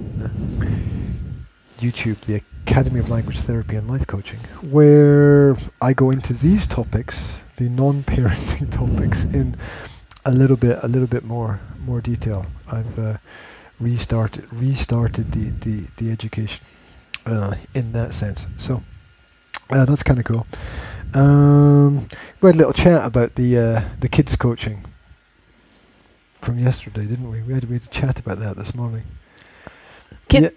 YouTube, the Academy of Language Therapy and Life Coaching, where I go into these topics, the non-parenting topics, in a little bit more detail. I've restarted the education in that sense. So that's kind of cool. We had a little chat about the kids coaching from yesterday, didn't we? We had a chat about that this morning. You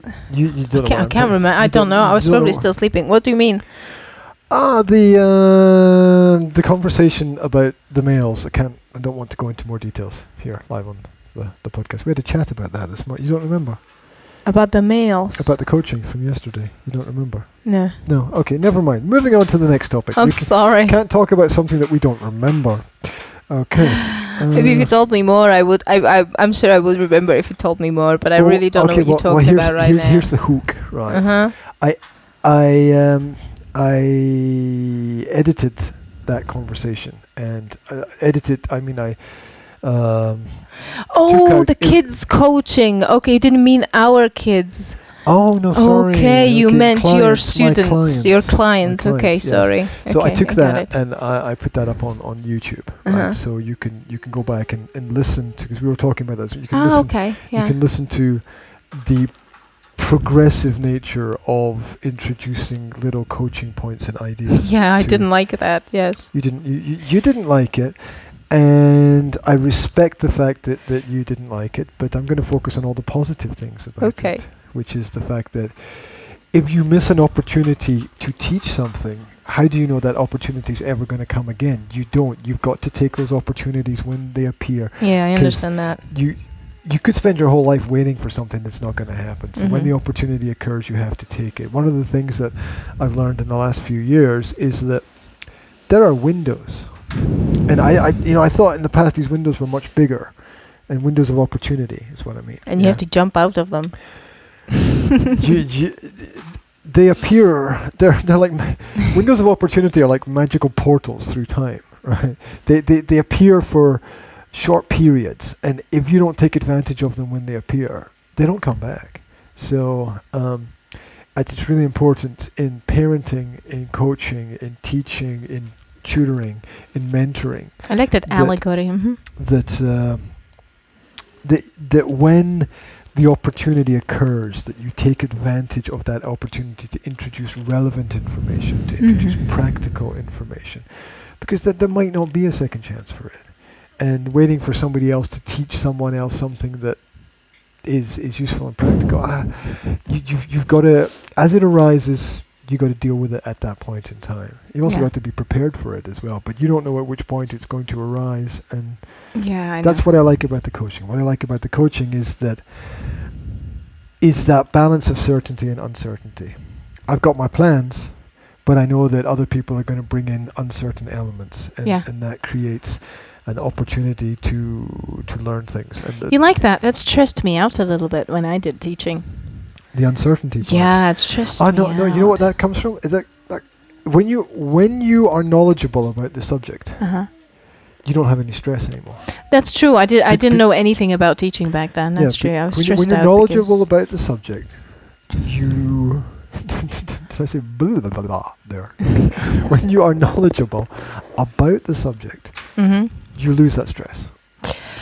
don't I can't remember. I don't know. I was probably still sleeping. What do you mean? The conversation about the males. I don't want to go into more details here live on the podcast. We had a chat about that this morning. You don't remember? About the males. About the coaching from yesterday. You don't remember? No. No. Okay, never mind. Moving on to the next topic. I'm sorry. Can't talk about something that we don't remember. Okay. Maybe if you told me more, I would. I'm sure I would remember if you told me more. But I really don't know what you're talking about right now. Here's the hook, right? I edited that conversation, and edited. I mean, I. The kids coaching. Okay, you didn't mean our kids. Oh, no, sorry. Okay, you meant clients, your students, your clients. Okay, yes. sorry. So okay, I took that and I put that up on YouTube. Right? So you can go back and listen to, because we were talking about that. So you can listen. Okay. Yeah. You can listen to the progressive nature of introducing little coaching points and ideas. Yeah, I didn't like that. Yes. You didn't. You didn't like it. And I respect the fact that you didn't like it, but I'm going to focus on all the positive things about it, which is the fact that if you miss an opportunity to teach something, how do you know that opportunity is ever going to come again? You don't. You've got to take those opportunities when they appear. Yeah, I understand that. You could spend your whole life waiting for something that's not going to happen. So when the opportunity occurs, you have to take it. One of the things that I've learned in the last few years is that there are windows. And I thought in the past these windows were much bigger. And windows of opportunity is what I mean. And you have to jump out of them. They appear, they're like, windows of opportunity are like magical portals through time, right? They appear for short periods, and if you don't take advantage of them when they appear, they don't come back. So it's really important in parenting, in coaching, in teaching, in tutoring, in mentoring. I like that allegory. That when the opportunity occurs, that you take advantage of that opportunity to introduce relevant information, to introduce practical information, because there might not be a second chance for it. And waiting for somebody else to teach someone else something that is useful and practical, you've got to, as it arises, you got to deal with it at that point in time. You also got to be prepared for it as well, but you don't know at which point it's going to arise. And that's what I like about the coaching. What I like about the coaching is that balance of certainty and uncertainty. I've got my plans, but I know that other people are going to bring in uncertain elements, and that creates an opportunity to learn things. And you like that? That stressed me out a little bit when I did teaching. The uncertainty part. Yeah, it's stressed me out. No, you know what that comes from? Is that when you are knowledgeable about the subject, you don't have any stress anymore. That's true. I didn't know anything about teaching back then. That's true. I was stressed out. When you're knowledgeable about the subject, you did I say blah blah blah blah there? When you are knowledgeable about the subject, you lose that stress.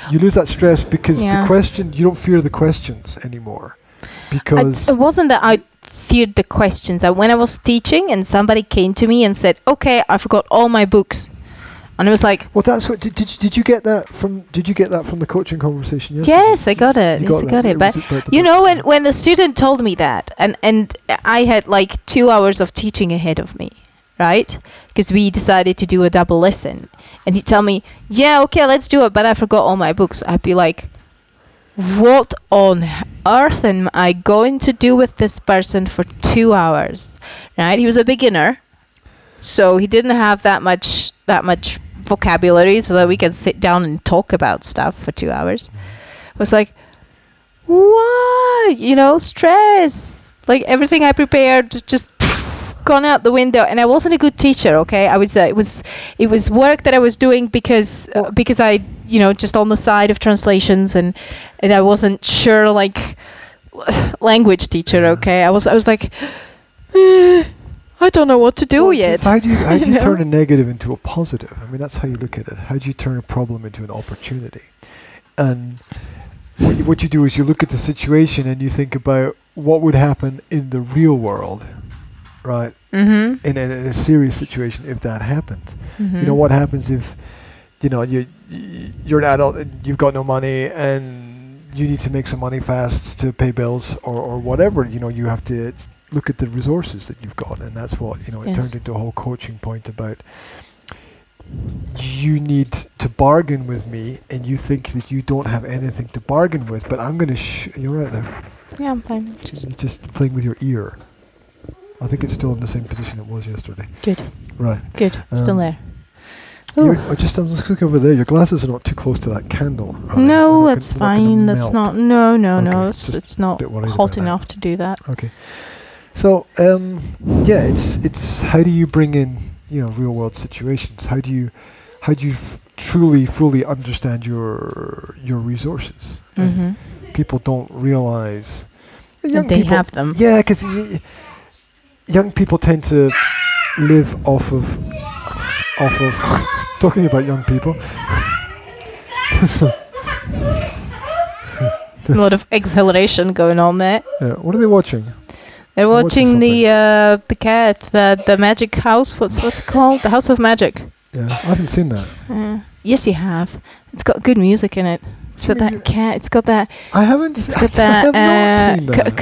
You lose that stress because the question, you don't fear the questions anymore. Because it wasn't that I feared the questions. When I was teaching and somebody came to me and said, "Okay, I forgot all my books," and I was like, "Well, that's what." Did you get that from? Did you get that from the coaching conversation yesterday? Yes, I got it. Yes, I got it. But you know, when the student told me that, and I had like 2 hours of teaching ahead of me, right? Because we decided to do a double lesson, and he'd tell me, "Yeah, okay, let's do it," but I forgot all my books. I'd be like, what on earth am I going to do with this person for 2 hours? Right? He was a beginner, so he didn't have that much vocabulary so that we can sit down and talk about stuff for 2 hours. I was like, what? Stress. Like everything I prepared just gone out the window, and I wasn't a good teacher. Okay, I was. It was work that I was doing because I just on the side of translations, and I wasn't sure like language teacher. Okay, I was like, I don't know what to do yet. How do you turn a negative into a positive? I mean, that's how you look at it. How do you turn a problem into an opportunity? And what you do is you look at the situation and you think about what would happen in the real world. Right, in a serious situation, if that happened, what happens if, you're an adult and you've got no money and you need to make some money fast to pay bills or whatever. You have to look at the resources that you've got, and that's what it turned into a whole coaching point about. You need to bargain with me, and you think that you don't have anything to bargain with, but I'm going to. You're right there. Yeah, I'm fine. Just playing with your ear. I think it's still in the same position it was yesterday. Good. Right. Good. Still there. Just look over there. Your glasses are not too close to that candle. No, that's fine. That's not. No. It's not hot enough to do that. Okay. So it's how do you bring in real world situations? How do you truly fully understand your resources? People don't realize that they have them. Yeah, because young people tend to live off of talking about young people. A lot of exhilaration going on there. Yeah. What are they watching? They're watching the cat, the magic house. What's it called? The House of Magic. Yeah, I haven't seen that. Yes, you have. It's got good music in it. It's got that cat. It's got that. I haven't. It's got that. I have not seen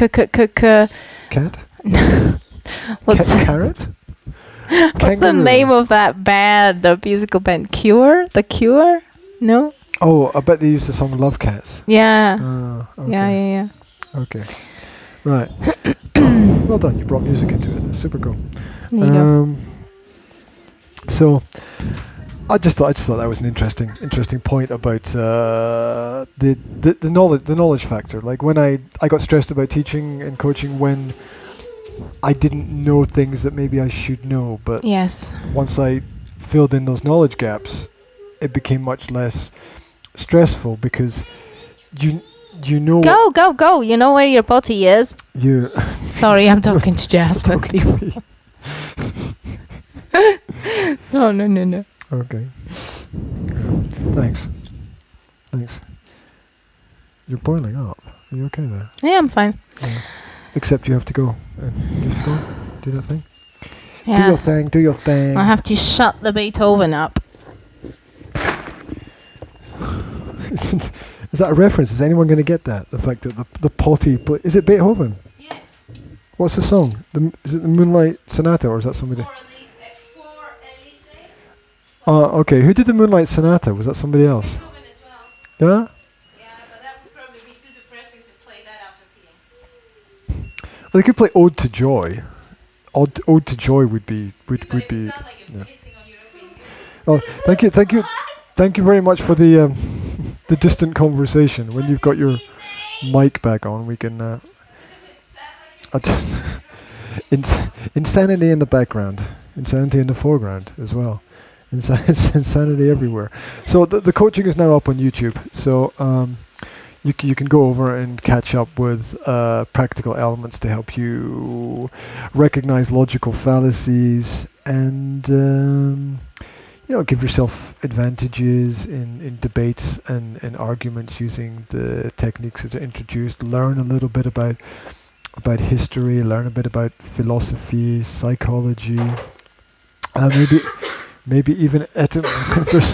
that. Cat. What's Carrot? what's the Kangaroo. name of that band? The musical band Cure? The Cure? No? Oh, I bet they used the song Love Cats. Yeah. Okay. Yeah. Okay. Right. Well done. You brought music into it. Super cool. There you go. So, I just thought that was an interesting point about the knowledge factor. Like when I got stressed about teaching and coaching when I didn't know things that maybe I should know, but Yes. once I filled in those knowledge gaps, it became much less stressful because you know Go. You know where your potty is? you. Sorry, I'm talking to Jasmine. Talking to me. No. Okay. Thanks. You're boiling up. Are you okay there? Yeah, I'm fine. Yeah. Except you have to go. You have to go. Do that thing. Yeah. Do your thing. I have to shut the Beethoven up. Is that a reference? Is anyone going to get that? The fact that the potty... Is it Beethoven? Yes. What's the song? Is it the Moonlight Sonata or is that somebody... Oh, okay. Who did the Moonlight Sonata? Was that somebody else? Beethoven as well. Yeah? Yeah, but that would probably be too depressing to play that after peeing. Well, they could play Ode to Joy. Ode to Joy would be... Like yeah. pissing on your finger. Oh, thank you very much for the the distant conversation. When you've got your mic back on, we can... insanity in the background. Insanity in the foreground as well. Insanity everywhere. So the coaching is now up on YouTube. So you can go over and catch up with practical elements to help you recognize logical fallacies and give yourself advantages in debates and arguments using the techniques that are introduced. Learn a little bit about history. Learn a bit about philosophy, psychology. Maybe even etymology.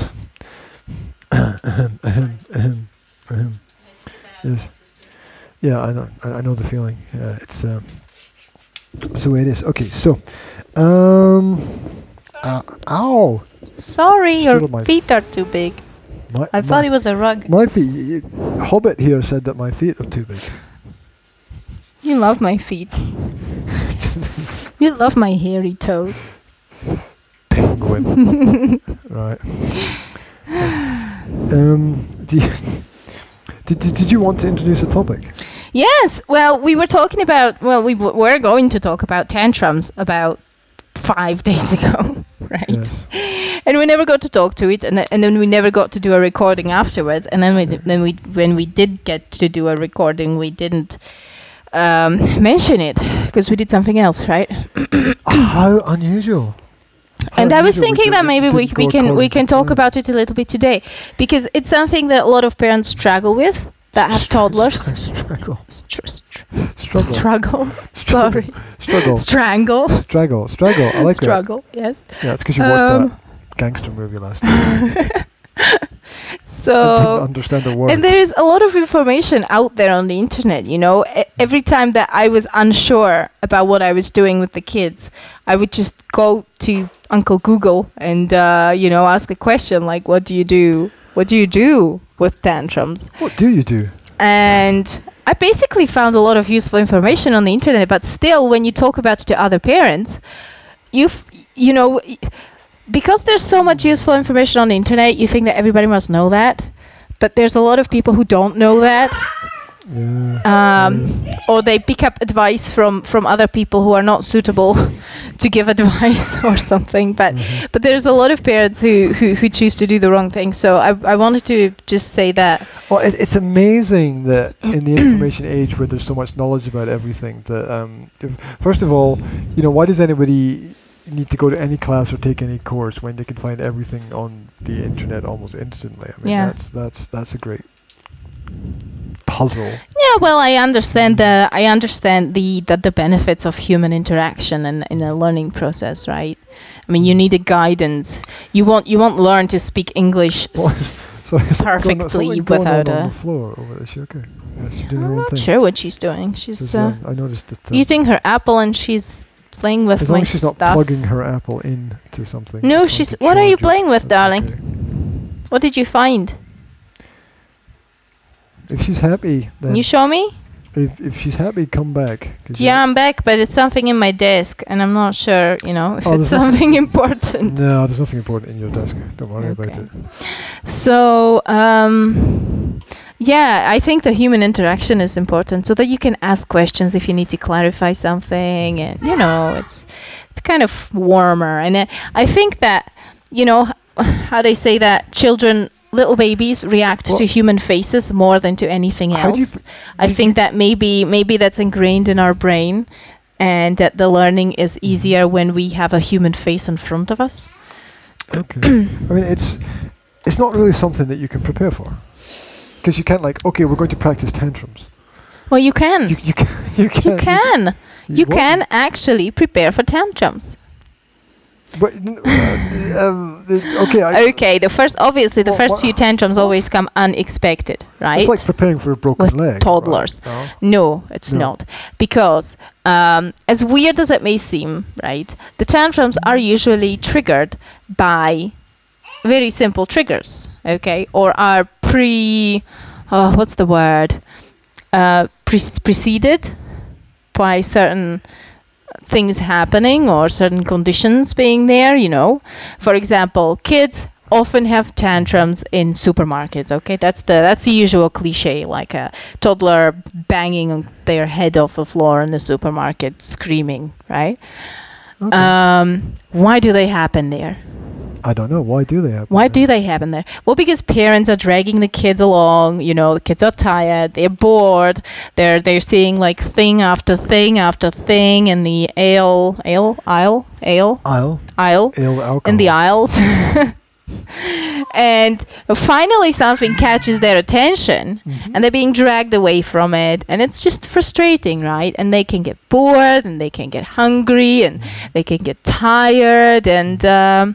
Yes. Yeah, I know the feeling. It's the way it is. Okay, so, ow! Sorry, your Still my feet are too big. I thought it was a rug. My feet. Hobbit here said that my feet are too big. You love my feet. You love my hairy toes. Penguin. Right. Did you want to introduce a topic? Yes. Well, we were talking about. Well, we were going to talk about tantrums about 5 days ago, right? Yes. And we never got to talk to it, and then we never got to do a recording afterwards. And then when we did get to do a recording, we didn't mention it because we did something else, right? How unusual. And I was thinking that maybe we can talk about it a little bit today, because it's something that a lot of parents struggle with that have toddlers. Struggle. Struggle. Sorry. Struggle. Strangle. Struggle. I like Struggle. Yes. Yeah, it's because you watched that gangster movie last night. So. I didn't understand the word. And there is a lot of information out there on the internet, you know. Every time that I was unsure about what I was doing with the kids, I would just go to Uncle Google and, ask a question like, what do you do? What do you do with tantrums? What do you do? And I basically found a lot of useful information on the internet, but still, when you talk about it to other parents, because there's so much useful information on the internet, you think that everybody must know that, but there's a lot of people who don't know that. Yeah. Or they pick up advice from other people who are not suitable to give advice or something. But there's a lot of parents who choose to do the wrong thing. So I wanted to just say that. Well, it's amazing that in the information age where there's so much knowledge about everything, that first of all, why does anybody need to go to any class or take any course when they can find everything on the internet almost instantly? I mean, that's a great puzzle. Yeah, well, I understand the benefits of human interaction in a learning process, right? I mean, you need a guidance. You won't learn to speak English perfectly without on the floor over there. Is she okay? Yeah, she's doing her I'm own not thing. sure what she's doing. She's I noticed that. eating her apple and she's playing with as long my as she's not stuff. plugging her apple into something. No, she's. What are you playing with, darling? Okay. What did you find? If she's happy, then Can you show me? if she's happy, come back. Yeah, I'm back, but it's something in my desk, and I'm not sure, if it's something important. No, there's nothing important in your desk. Don't worry about it. So, yeah, I think the human interaction is important, so that you can ask questions if you need to clarify something, and it's kind of warmer. And I think that, how they say that children. Little babies react to human faces more than to anything else. I think that maybe that's ingrained in our brain, and that the learning is easier when we have a human face in front of us. Okay. I mean, it's not really something that you can prepare for, because you can't okay, we're going to practice tantrums. Well, you can. You can. You can actually prepare for tantrums. But okay. Okay. The first few tantrums always come unexpected, right? It's like preparing for a broken leg. With toddlers. Right? No, it's not, because as weird as it may seem, right? The tantrums are usually triggered by very simple triggers, okay, or are preceded by certain things happening or certain conditions being there, For example, kids often have tantrums in supermarkets, okay? That's the usual cliche, like a toddler banging their head off the floor in the supermarket, screaming, right? Okay. Why do they happen there? I don't know. Why do they happen? Why do they happen there? Well, because parents are dragging the kids along. The kids are tired. They're bored. They're seeing thing after thing after thing in the aisle in the aisles. And finally something catches their attention, and they're being dragged away from it, and it's just frustrating, right? And they can get bored, and they can get hungry, and they can get tired, and they're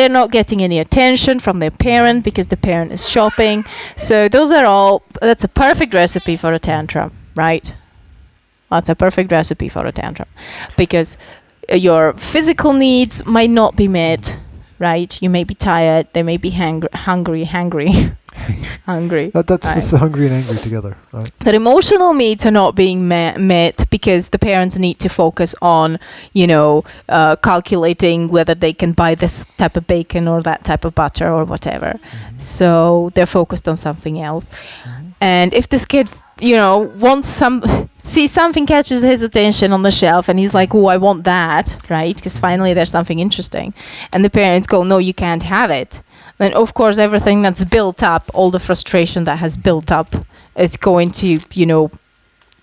not getting any attention from their parent because the parent is shopping. So that's a perfect recipe for a tantrum, right? That's a perfect recipe for a tantrum, because your physical needs might not be met. Right, you may be tired. They may be hungry. That's the hungry and angry together, right? Their emotional needs are not being met because the parents need to focus on, calculating whether they can buy this type of bacon or that type of butter or whatever. So they're focused on something else. And if this kid, sees something catches his attention on the shelf, and he's like, "Oh, I want that," right? Because finally there's something interesting, and the parents go, "No, you can't have it." Then of course everything that's built up, all the frustration that has built up, is going to,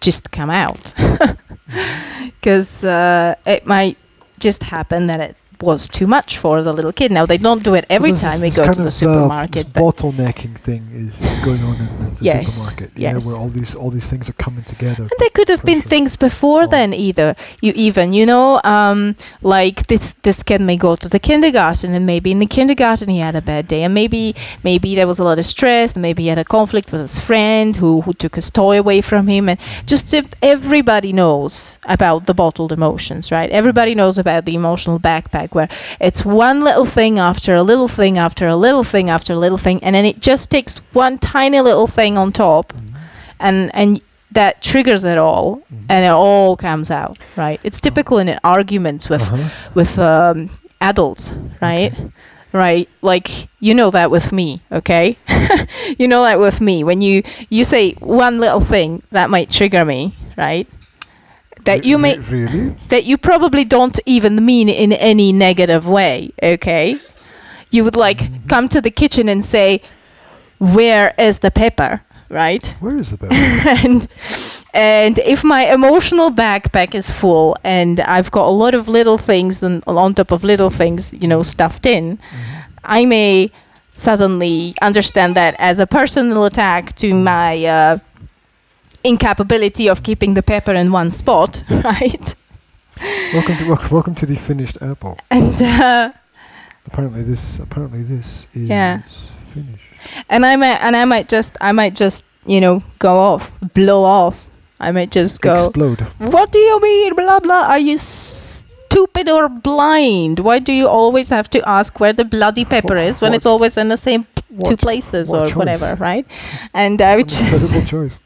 just come out, because it might just happen that it was too much for the little kid. Now they don't do it every time they go to the supermarket. This bottlenecking thing is going on in the supermarket. Yes. Where all these things are coming together. And there could have been things before then like this kid may go to the kindergarten, and maybe in the kindergarten he had a bad day, and maybe there was a lot of stress, and maybe he had a conflict with his friend who took his toy away from him. And just if everybody knows about the bottled emotions, right? Everybody knows about the emotional backpack, where it's one little thing after a little thing after a little thing after a little thing, and then it just takes one tiny little thing on top, and that triggers it all, and it all comes out, right? It's typical in arguments with adults, right? Okay. Right, like that with me, okay? That with me, when you say one little thing that might trigger me, right? That you may really? That you probably don't even mean in any negative way, okay? You would come to the kitchen and say, "Where is the pepper?" Right? Where is the pepper? and if my emotional backpack is full and I've got a lot of little things on top of little things, stuffed in, I may suddenly understand that as a personal attack to my incapability of keeping the pepper in one spot, right? Welcome to the finished apple. And apparently this is finished. And I might just blow off. I might just go explode. What do you mean, blah blah? Are you stupid or blind? Why do you always have to ask where the bloody pepper is when it's always in the same two places or whatever, right? And I would incredible choice.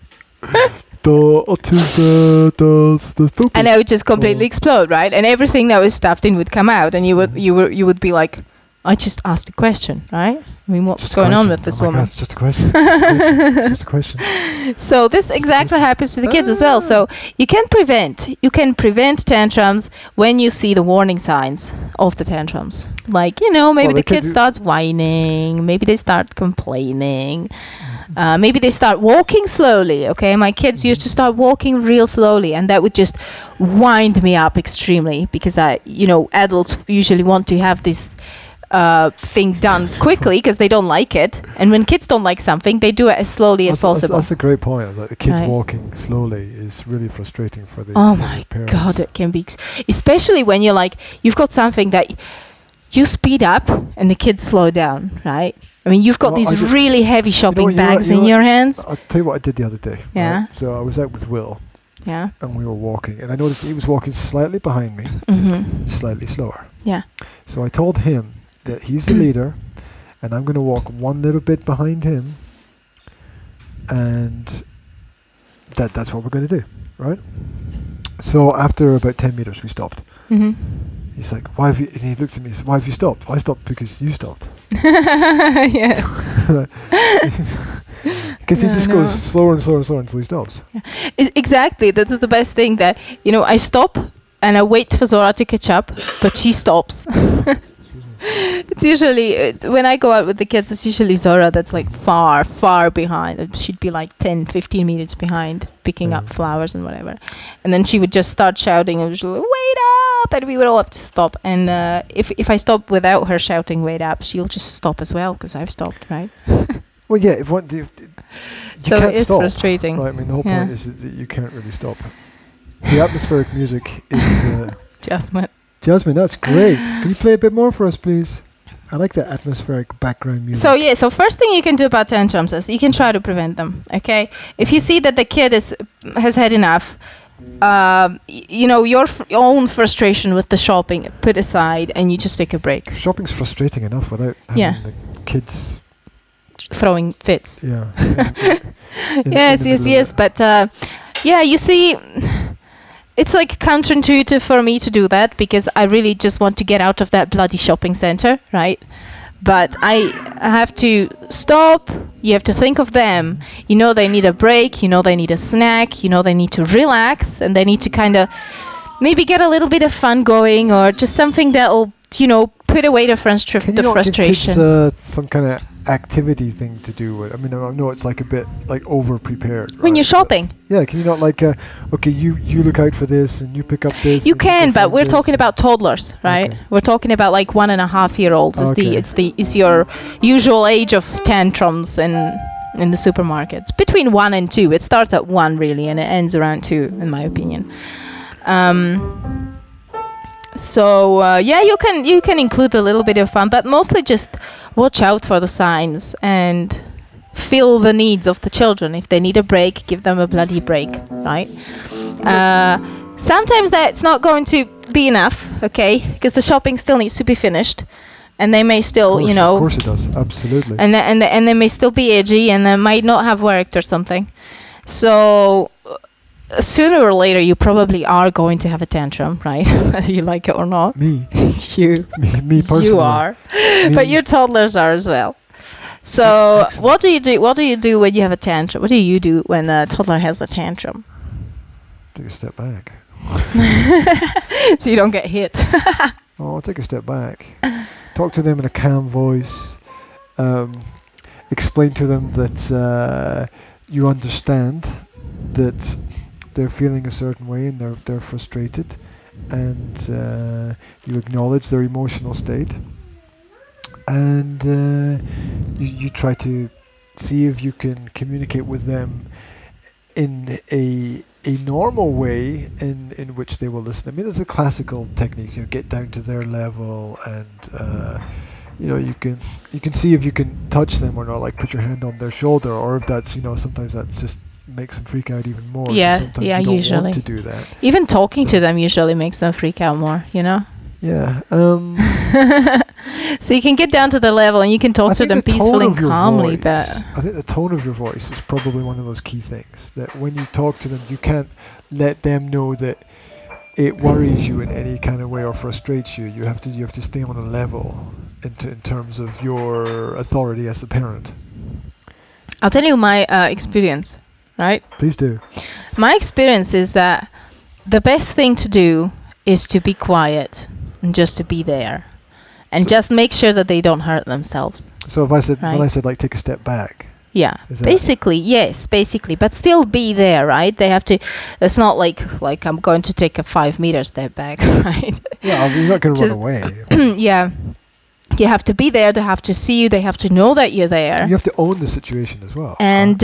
And I would just completely explode, right? And everything that was stuffed in would come out, and you would be like, I just asked a question, right? I mean, what's going on with this woman? God, just a question. Just a question. So this exactly happens to the kids as well. So you can prevent tantrums when you see the warning signs of the tantrums. Like, maybe the kid starts whining, maybe they start complaining, maybe they start walking slowly. Okay, my kids used to start walking real slowly, and that would just wind me up extremely, because adults usually want to have this thing done quickly because they don't like it, and when kids don't like something, they do it as slowly as possible. That's a great point. Like the kids walking slowly is really frustrating for the parents. God, it can be, especially when you've got something that you speed up and the kids slow down, right? I mean, you've got these really heavy shopping bags in your hands. I'll tell you what I did the other day. Yeah. Right? So I was out with Will. Yeah. And we were walking, and I noticed he was walking slightly behind me, slightly slower. Yeah. So I told him that he's the leader, and I'm going to walk one little bit behind him, and that's what we're going to do, right? So after about 10 meters, we stopped. He's like, why have you, and he looks at me and says, why have you stopped? I stopped because you stopped. Yes. Because he just goes slower and slower and slower until he stops. Yeah. Exactly. That is the best thing, that, I stop and I wait for Zora to catch up, but she stops. It's usually, when I go out with the kids, it's usually Zora that's like far, far behind. She'd be like 10, 15 meters behind, picking up flowers and whatever. And then she would just start shouting, and she'd like, wait up! And we would all have to stop. And if I stop without her shouting, wait up, she'll just stop as well, because I've stopped, right? Well, yeah, so it is frustrating. Right? I mean, the whole point is that you can't really stop. The atmospheric music is... Jasmine, that's great. Can you play a bit more for us, please? I like that atmospheric background music. So first thing you can do about tantrums is you can try to prevent them, okay? If you see that the kid has had enough, your own frustration with the shopping put aside, and you just take a break. Shopping's frustrating enough without having the kids... throwing fits. Yeah. Yes, but you see... It's like counterintuitive for me to do that, because I really just want to get out of that bloody shopping center, right? But I have to stop. You have to think of them. They need a break. They need a snack. They need to relax, and they need to kind of maybe get a little bit of fun going, or just something that will, put away the frustration. Can you not give kids, some kind of activity thing to do with? I mean, I know it's like a bit like over prepared. When you're shopping. Yeah, can you not okay, you look out for this and you pick up this. You can, but we're talking about toddlers, right? Okay. We're talking about like 1.5-year-olds. Is your usual age of tantrums in the supermarkets. Between 1 and 2. It starts at 1 really, and it ends around 2, in my opinion. You can include a little bit of fun, but mostly just watch out for the signs and feel the needs of the children. If they need a break, give them a bloody break, right? Sometimes that's not going to be enough, okay? Because the shopping still needs to be finished, and they may still, Of course it does, absolutely. And they may still be edgy, and they might not have worked or something. So... sooner or later, you probably are going to have a tantrum, right? Whether you like it or not. Me. You. Me personally. You are. But your toddlers are as well. So, what do you do? What do you do when you have a tantrum? What do you do when a toddler has a tantrum? Take a step back. So you don't get hit. I'll take a step back. Talk to them in a calm voice. Explain to them that you understand that they're feeling a certain way and they're frustrated, and you acknowledge their emotional state, and you try to see if you can communicate with them in a normal way in which they will listen. I mean, there's a classical technique. You know, get down to their level, and you know, you can see if you can touch them or not. Like put your hand on their shoulder, or if that's, you know, sometimes that's just makes them freak out even more. Yeah, so sometimes yeah, you don't usually. want to do that. Even talking to them usually makes them freak out more, you know? Yeah. So you can get down to the level and you can talk to them peacefully and calmly, but I think the tone of your voice is probably one of those key things, that when you talk to them, you can't let them know that it worries you in any kind of way or frustrates you. You have to stay on a level in terms of your authority as a parent. I'll tell you my experience, right? Please do. My experience is that the best thing to do is to be quiet and just to be there. And just make sure that they don't hurt themselves. So if I said, right? when I said like take a step back. Yeah, basically, yes, basically, but still be there, right? They have to. It's not like I'm going to take a 5-meter step back, right? Yeah, you're not going to run away. Yeah, you have to be there. They have to see you. They have to know that you're there. You have to own the situation as well. And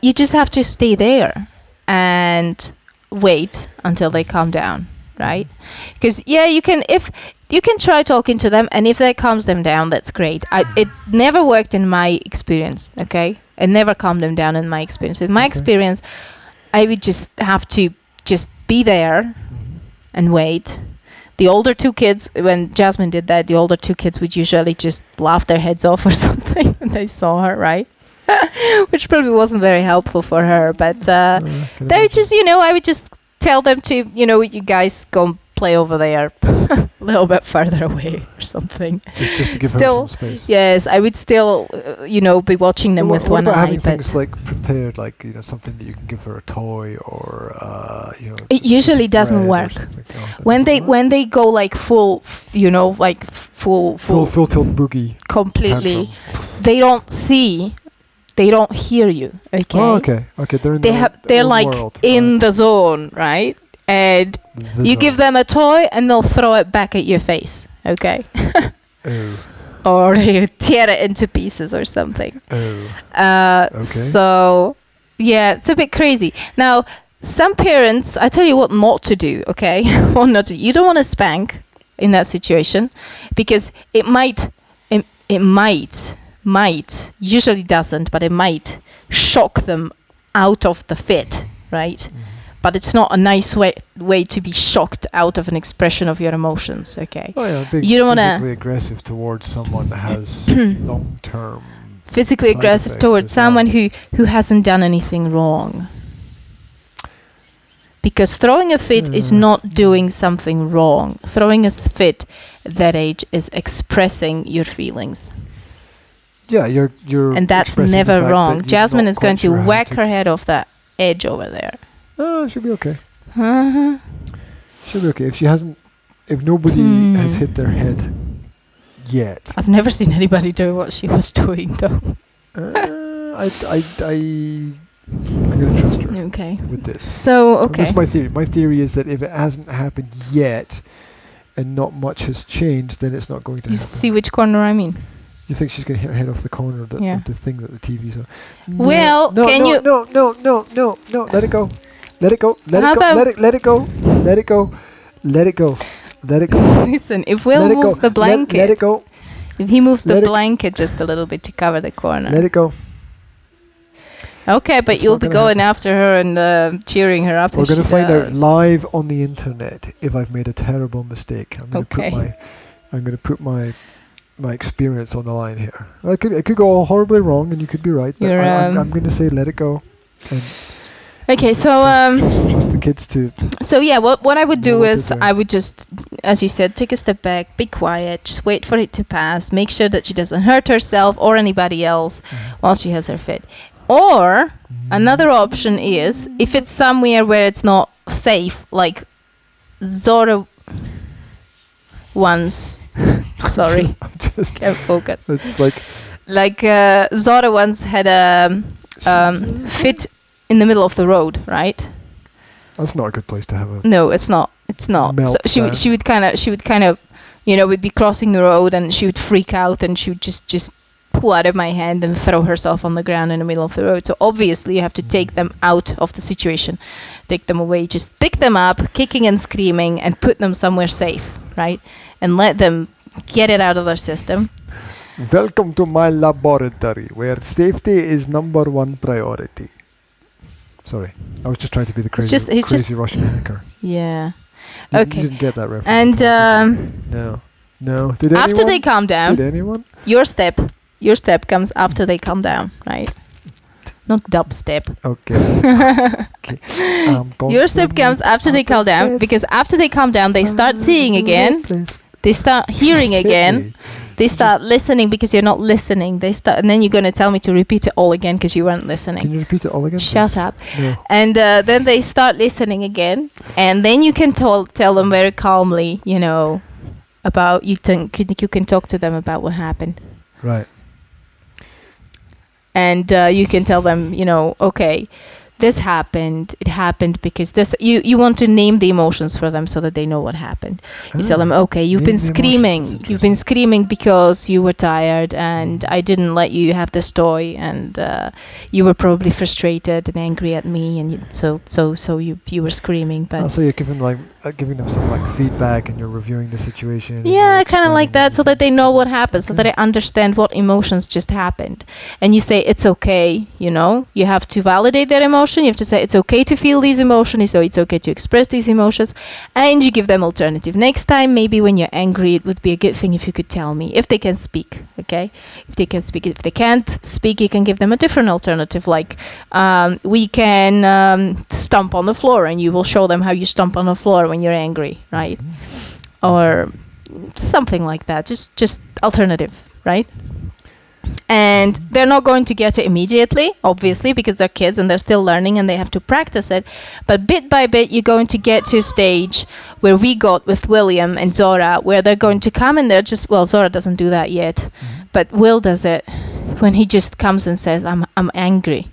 you just have to stay there and wait until they calm down, right? Because you can try talking to them, and if that calms them down, that's great. It never worked in my experience, okay? It never calmed them down in my experience. In my experience, I would just have to just be there and wait. The older two kids, when Jasmine did that, the older two kids would usually just laugh their heads off or something when they saw her, right? Which probably wasn't very helpful for her, but they would just, I would just tell them to, you guys go play over there a little bit further away or something. Just to give her some space. Yes, I would still, be watching them with one eye. Having things like prepared, like something that you can give her a toy or It usually doesn't work. When they go like full, full tilt boogie. Completely, tantrum. They don't see. They don't hear you. Okay. Oh, okay. They're in they're like world, in the zone, right? And you give them a toy and they'll throw it back at your face, okay? Or you tear it into pieces or something. Okay. So, yeah, it's a bit crazy. Now, some parents, I tell you what not to do, okay? What not to do. You don't want to spank in that situation because it might, usually doesn't, but it might shock them out of the fit, right? Mm-hmm. But it's not a nice way to be shocked out of an expression of your emotions, okay? Oh yeah, you don't want to physically aggressive towards someone that has long-term physically aggressive towards someone who hasn't done anything wrong. Because throwing a fit is not doing something wrong. Throwing a fit at that age is expressing your feelings. Yeah, you're and that's never wrong. Jasmine is going to whack her head off that edge over there. Oh, she'll be okay. Uh-huh. She'll be okay. If nobody has hit their head yet. I've never seen anybody do what she was doing, though. I'm gonna trust her. Okay. With this. So, okay. That's my theory. My theory is that if it hasn't happened yet, and not much has changed, then it's not going to happen. You see which corner I mean? You think she's going to hit her head off the corner of the thing that the TV's on? No, No. Let it go. Let it go. Let it go. Let it go. Let it go. Let it go. Let it go. Listen, if Will moves the blanket, let it go. If he moves the blanket just a little bit to cover the corner. Let it go. Okay, but you'll be going after her and cheering her up. We're going to find out live on the internet if I've made a terrible mistake. I'm going to put my experience on the line here. It could go all horribly wrong, and you could be right. But I'm going to say let it go. Okay, so trust the kids to. So yeah, what I would do is I would just, as you said, take a step back, be quiet, just wait for it to pass, make sure that she doesn't hurt herself or anybody else while she has her fit. Or another option is if it's somewhere where it's not safe, like Zora once. Sorry, can't focus. It's like Zora once had a fit in the middle of the road, right? That's not a good place to have a. No, it's not. It's not. So she would kind of, we'd be crossing the road and she would freak out and she would just pull out of my hand and throw herself on the ground in the middle of the road. So obviously you have to take them out of the situation, take them away, just pick them up, kicking and screaming, and put them somewhere safe, right? And let them get it out of their system. Welcome to my laboratory, where safety is number one priority. Sorry, I was just trying to be the crazy Russian hacker. Yeah. You Okay. didn't get that reference. And No. Did anyone? after they calm down, Did anyone? your step comes after they calm down, right? Not dubstep. Okay. Your step comes after they calm down, because after they calm down, they start seeing again, they start hearing again, they start listening because you're not listening. And then you're going to tell me to repeat it all again because you weren't listening. Can you repeat it all again? Shut up. No. And then they start listening again, and then you can tell them very calmly, about you can talk to them about what happened. Right. And you can tell them, okay, this happened. It happened because this. You want to name the emotions for them so that they know what happened. You tell them, okay, you've been screaming. You've been screaming because you were tired, and I didn't let you have this toy, and you were probably frustrated and angry at me, and so you were screaming. But also, you're giving them some feedback, and you're reviewing the situation. Yeah, kind of like that, so that they know what happened, so that they understand what emotions just happened. And you say it's okay. You have to validate their emotion. You have to say it's okay to feel these emotions, so it's okay to express these emotions, and you give them alternative. Next time, maybe when you're angry, it would be a good thing if you could tell me, if they can speak, okay? If they can speak. If they can't speak, you can give them a different alternative, like we can stomp on the floor, and you will show them how you stomp on the floor when you're angry, right? Or something like that, just alternative, right? And they're not going to get it immediately, obviously, because they're kids and they're still learning and they have to practice it. But bit by bit, you're going to get to a stage where we got with William and Zora, where they're going to come and they're Zora doesn't do that yet, but Will does it when he just comes and says, I'm angry.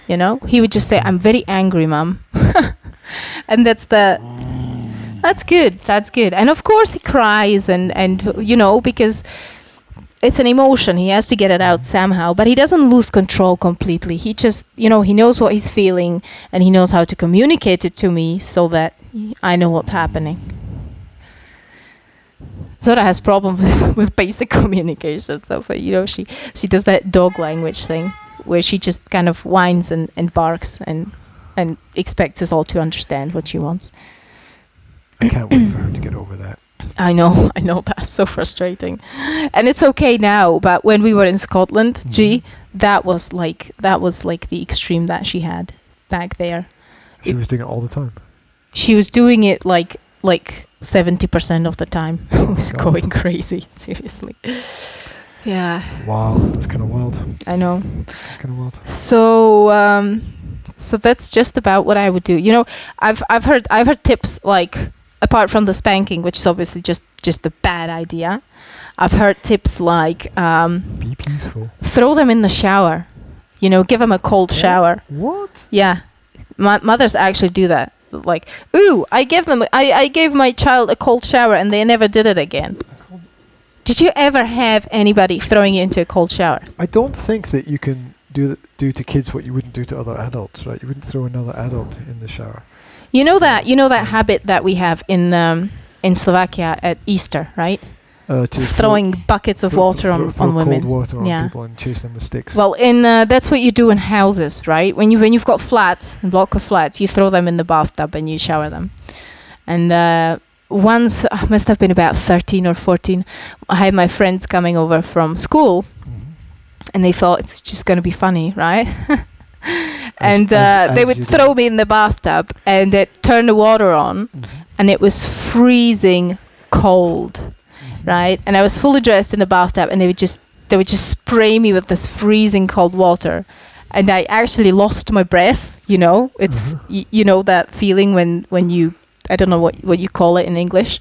He would just say, I'm very angry, Mom. And that's good. And of course he cries and because it's an emotion. He has to get it out somehow, but he doesn't lose control completely. He just, he knows what he's feeling, and he knows how to communicate it to me so that I know what's happening. Zora has problems with basic communication. So, she does that dog language thing where she just kind of whines and barks and expects us all to understand what she wants. I can't wait for her to get over that. I know, that's so frustrating. And it's okay now, but when we were in Scotland, that was like the extreme that she had back there. She was doing it all the time. She was doing it like 70% of the time. It was going crazy, seriously. Yeah. Wow, that's kind of wild. I know. That's kind of wild. So that's just about what I would do. I've heard tips like, apart from the spanking, which is obviously just a bad idea, I've heard tips like be peaceful. Throw them in the shower. Give them a cold shower. What? Yeah, mothers actually do that. Like, ooh, I gave my child a cold shower and they never did it again. Did you ever have anybody throwing you into a cold shower? I don't think that you can do to kids what you wouldn't do to other adults, right? You wouldn't throw another adult in the shower. You know that habit that we have in Slovakia at Easter, right? Throwing buckets of water on women. Cold water on people and chase them with sticks. Well, that's what you do in houses, right? When you've got flats, a block of flats, you throw them in the bathtub and you shower them. And once, I must have been about 13 or 14, I had my friends coming over from school, and they thought it's just going to be funny, right? And they would throw me in the bathtub and they'd turn the water on, and it was freezing cold, right? And I was fully dressed in the bathtub, and they would just spray me with this freezing cold water, and I actually lost my breath. It's that feeling when you, I don't know what you call it in English,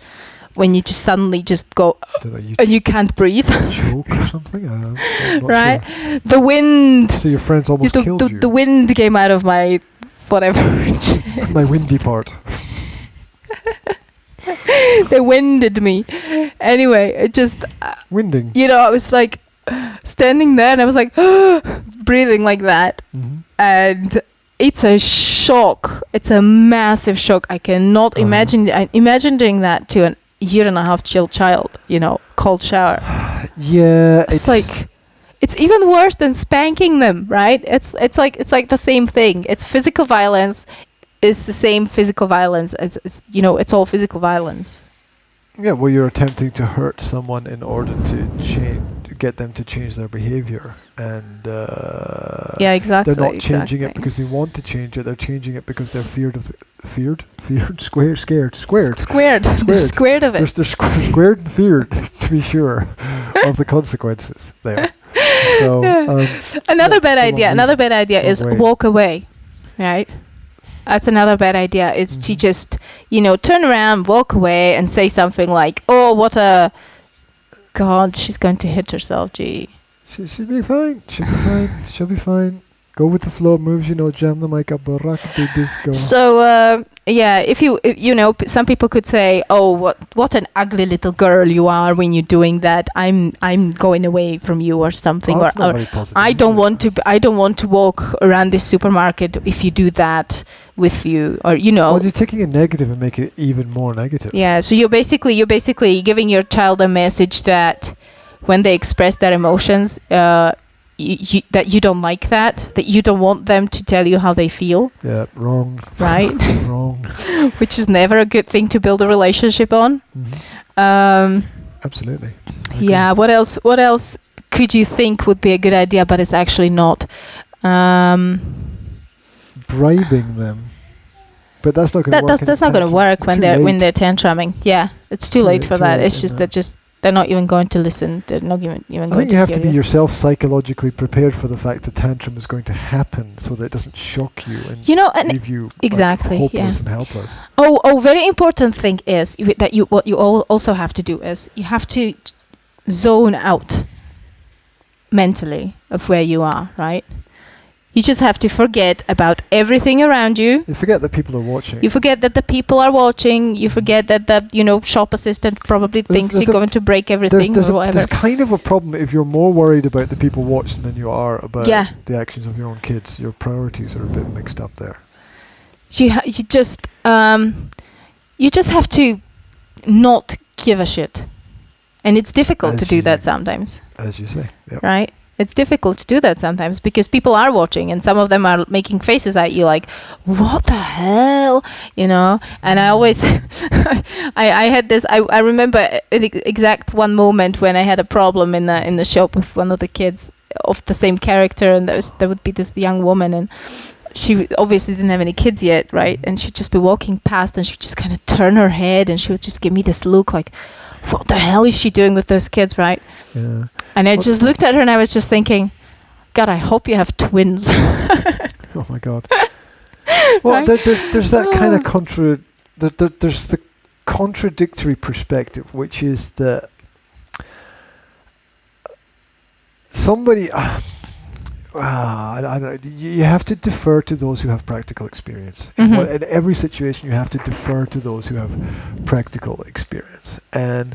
when you just suddenly just go and you can't breathe. Choke or something? I'm not right? Sure. The wind. So your friends almost killed you. The wind came out of my whatever. My windy part. They winded me. Anyway, it just... Winding. I was like standing there, and I was like, breathing like that. And it's a shock. It's a massive shock. I cannot imagine doing that to a 1.5-year-old child, cold shower. Yeah. It's like, it's even worse than spanking them, right? It's like the same thing. It's physical violence. It's the same physical violence as, it's all physical violence. Yeah, well, you're attempting to hurt someone in order to get them to change their behavior, and yeah, exactly. They're not changing it because they want to change it. They're changing it because they're scared. They're squared of it. They're squared and feared, to be sure, of the consequences there. So another bad idea is walk away, right? That's another bad idea. Is to just, turn around, walk away, and say something like, "Oh, what a God, she's going to hit herself, gee." She'll be fine. She'll be fine. Go with the flow moves, jam the mic up, rocket disco. So, if some people could say, "Oh, what an ugly little girl you are when you're doing that. I'm going away from you," or something. Oh, or I don't want to walk around this supermarket if you do that with you, or Well, you're taking a negative and making it even more negative. Yeah. So you're basically giving your child a message that when they express their emotions, that you don't like that you don't want them to tell you how they feel. Yeah, wrong. Right? Wrong. Which is never a good thing to build a relationship on. Absolutely. Yeah, what else could you think would be a good idea, but it's actually not? Bribing them. But that's not going to work. That's not going to work when they're tantruming. Yeah, it's too late for that. It's just that they're not even going to listen. They're not even going to hear you. I think you have to be yourself psychologically prepared for the fact that tantrum is going to happen, so that it doesn't shock you and leave you hopeless and helpless. Oh, very important thing is that what you also have to do is you have to zone out mentally of where you are, right? You just have to forget about everything around you. You forget that people are watching. You forget that the people are watching. You forget that the shop assistant probably thinks you're going to break everything or whatever. There's kind of a problem if you're more worried about the people watching than you are about the actions of your own kids. Your priorities are a bit mixed up there. You just have to not give a shit, and it's difficult to do that sometimes. As you say, right? It's difficult to do that sometimes because people are watching, and some of them are making faces at you like, "What the hell?" And I always, I had this. I remember the exact one moment when I had a problem in the shop with one of the kids of the same character, and there would be this young woman, and she obviously didn't have any kids yet, right? And she'd just be walking past, and she'd just kind of turn her head, and she would just give me this look like, "What the hell is she doing with those kids?" Right? Yeah. And I just looked at her and I was just thinking, God, I hope you have twins. Oh my God. Well, right? there's that kind of there's the contradictory perspective, which is that somebody, you have to defer to those who have practical experience. In every situation, you have to defer to those who have practical experience. And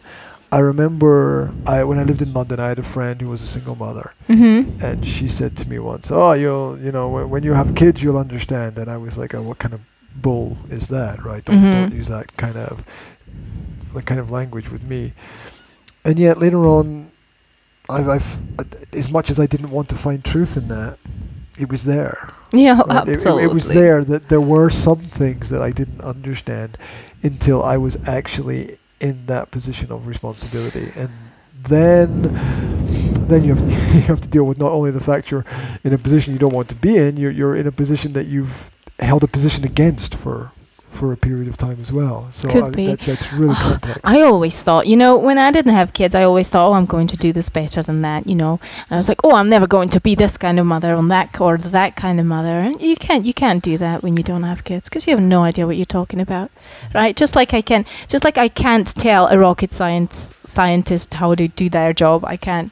I remember when I lived in London, I had a friend who was a single mother, and she said to me once, "Oh, when you have kids, you'll understand." And I was like, "Oh, what kind of bull is that, right? Don't use that kind of language with me." And yet later on, I've as much as I didn't want to find truth in that, it was there. Yeah, right? Absolutely. It was there that there were some things that I didn't understand until I was actually in that position of responsibility, and then you have to deal with not only the fact you're in a position you don't want to be in, you're in a position that you've held a position against for a period of time as well. So that's really complex. I always thought, when I didn't have kids, I always thought, I'm going to do this better than that, And I was like, I'm never going to be this kind of mother or that kind of mother. And you can't do that when you don't have kids because you have no idea what you're talking about, right? Just like I can't tell a rocket scientist how to do their job. I can't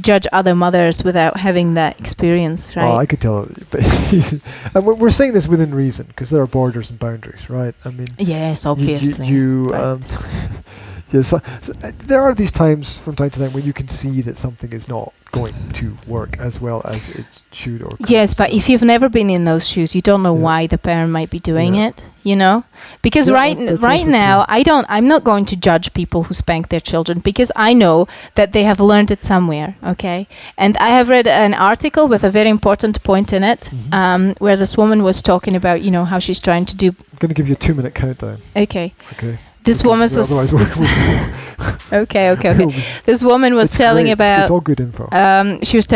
judge other mothers without having that experience, right? Oh, I could tell, but and we're saying this within reason because there are borders and boundaries, right? I mean, yes, obviously. Yes, so there are these times from time to time when you can see that something is not going to work as well as it should or could. Yes, but if you've never been in those shoes, you don't know why the parent might be doing it, you know? Because right now, I'm not going to judge people who spank their children, because I know that they have learned it somewhere, okay? And I have read an article with a very important point in it, where this woman was talking about, you know, how she's trying to do... I'm going to give you a 2-minute countdown. Okay. Okay. This woman was... Okay. This woman was telling about... It's all good info. She was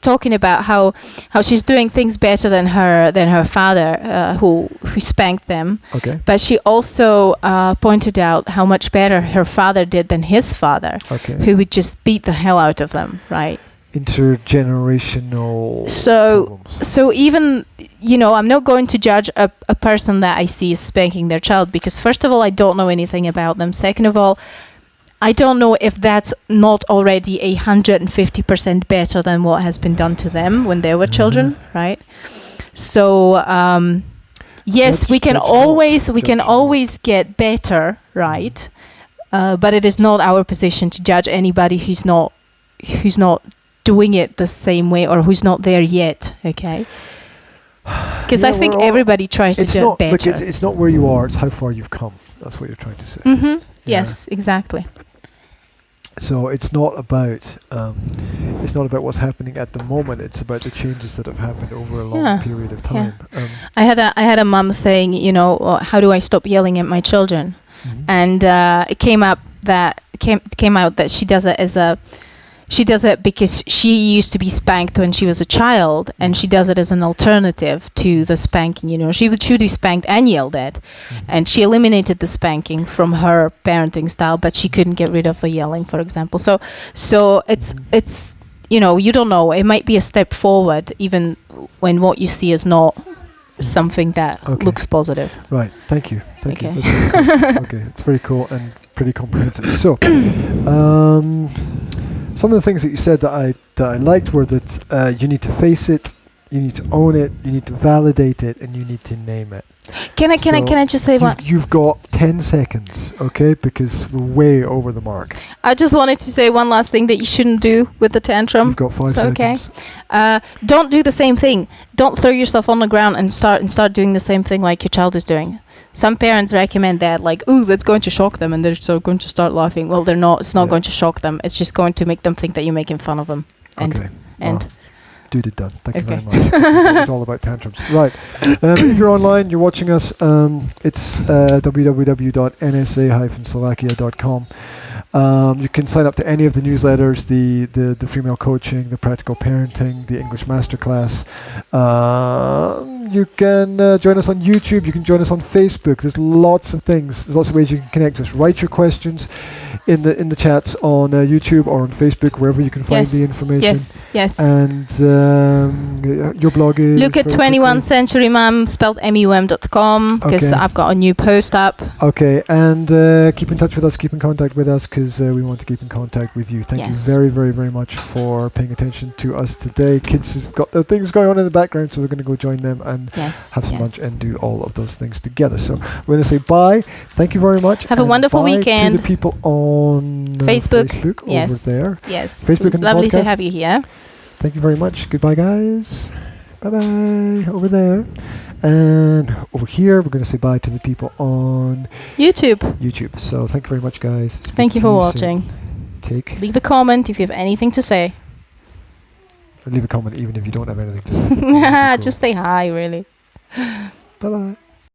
talking about how she's doing things better than her father, who spanked them. Okay. But she also pointed out how much better her father did than his father, who would just beat the hell out of them, right? Intergenerational problems. So even, you know, I'm not going to judge a person that I see spanking their child, because first of all, I don't know anything about them. Second of all, I don't know if that's not already 150% better than what has been done to them when they were children, right? So yes, we can always get better, right? But it is not our position to judge anybody who's not doing it the same way, or who's not there yet, okay? Because I think everybody tries to do it better. Look, it's not where you are, it's how far you've come. That's what you're trying to say. Mm-hmm. Yes, exactly. So it's not about what's happening at the moment. It's about the changes that have happened over a long period of time. Yeah. I had a mum saying, you know, how do I stop yelling at my children? And it came out that she does it because she used to be spanked when she was a child, and she does it as an alternative to the spanking. You know, she would be spanked and yelled at, and she eliminated the spanking from her parenting style, but she couldn't get rid of the yelling, for example. So it's you know, you don't know. It might be a step forward, even when what you see is not something that looks positive. Right. Thank you. Thank you. That's very cool. Okay, it's very cool and pretty comprehensive. So. Some of the things that you said that I liked were that you need to face it, you need to own it, you need to validate it, and you need to name it. Can I just say one? You've got 10 seconds, okay? Because we're way over the mark. I just wanted to say one last thing that you shouldn't do with the tantrum. You've got 5 seconds. Okay. Don't do the same thing. Don't throw yourself on the ground and start doing the same thing like your child is doing. Some parents recommend that, like, ooh, that's going to shock them, and they're so going to start laughing. Well, they're not. It's not going to shock them. It's just going to make them think that you're making fun of them. Duty done. Thank you very much. It's all about tantrums. Right. If you're online, you're watching us, it's www.nsa-slovakia.com. You can sign up to any of the newsletters, the female coaching, the practical parenting, the English masterclass. You can join us on YouTube. You can join us on Facebook. There's lots of things. There's lots of ways you can connect to us. Write your questions in the chats on YouTube or on Facebook, wherever you can find the information. Yes. And your blog is... Look at 21st Century Mum, spelled mum.com, because I've got a new post up. Okay, and keep in touch with us, keep in contact with us, because we want to keep in contact with you. Thank you very, very, very much for paying attention to us today. Kids have got their things going on in the background, so we're going to go join them and have some lunch and do all of those things together. So we're going to say bye. Thank you very much. Have a wonderful weekend. To the people on Facebook over there. Yes. Facebook, it's lovely to have you here. Thank you very much. Goodbye, guys. Bye-bye. Over there. And over here, we're going to say bye to the people on YouTube. So thank you very much, guys. Thank you for watching. Leave a comment if you have anything to say. Leave a comment even if you don't have anything to say. Just say hi, really. Bye-bye.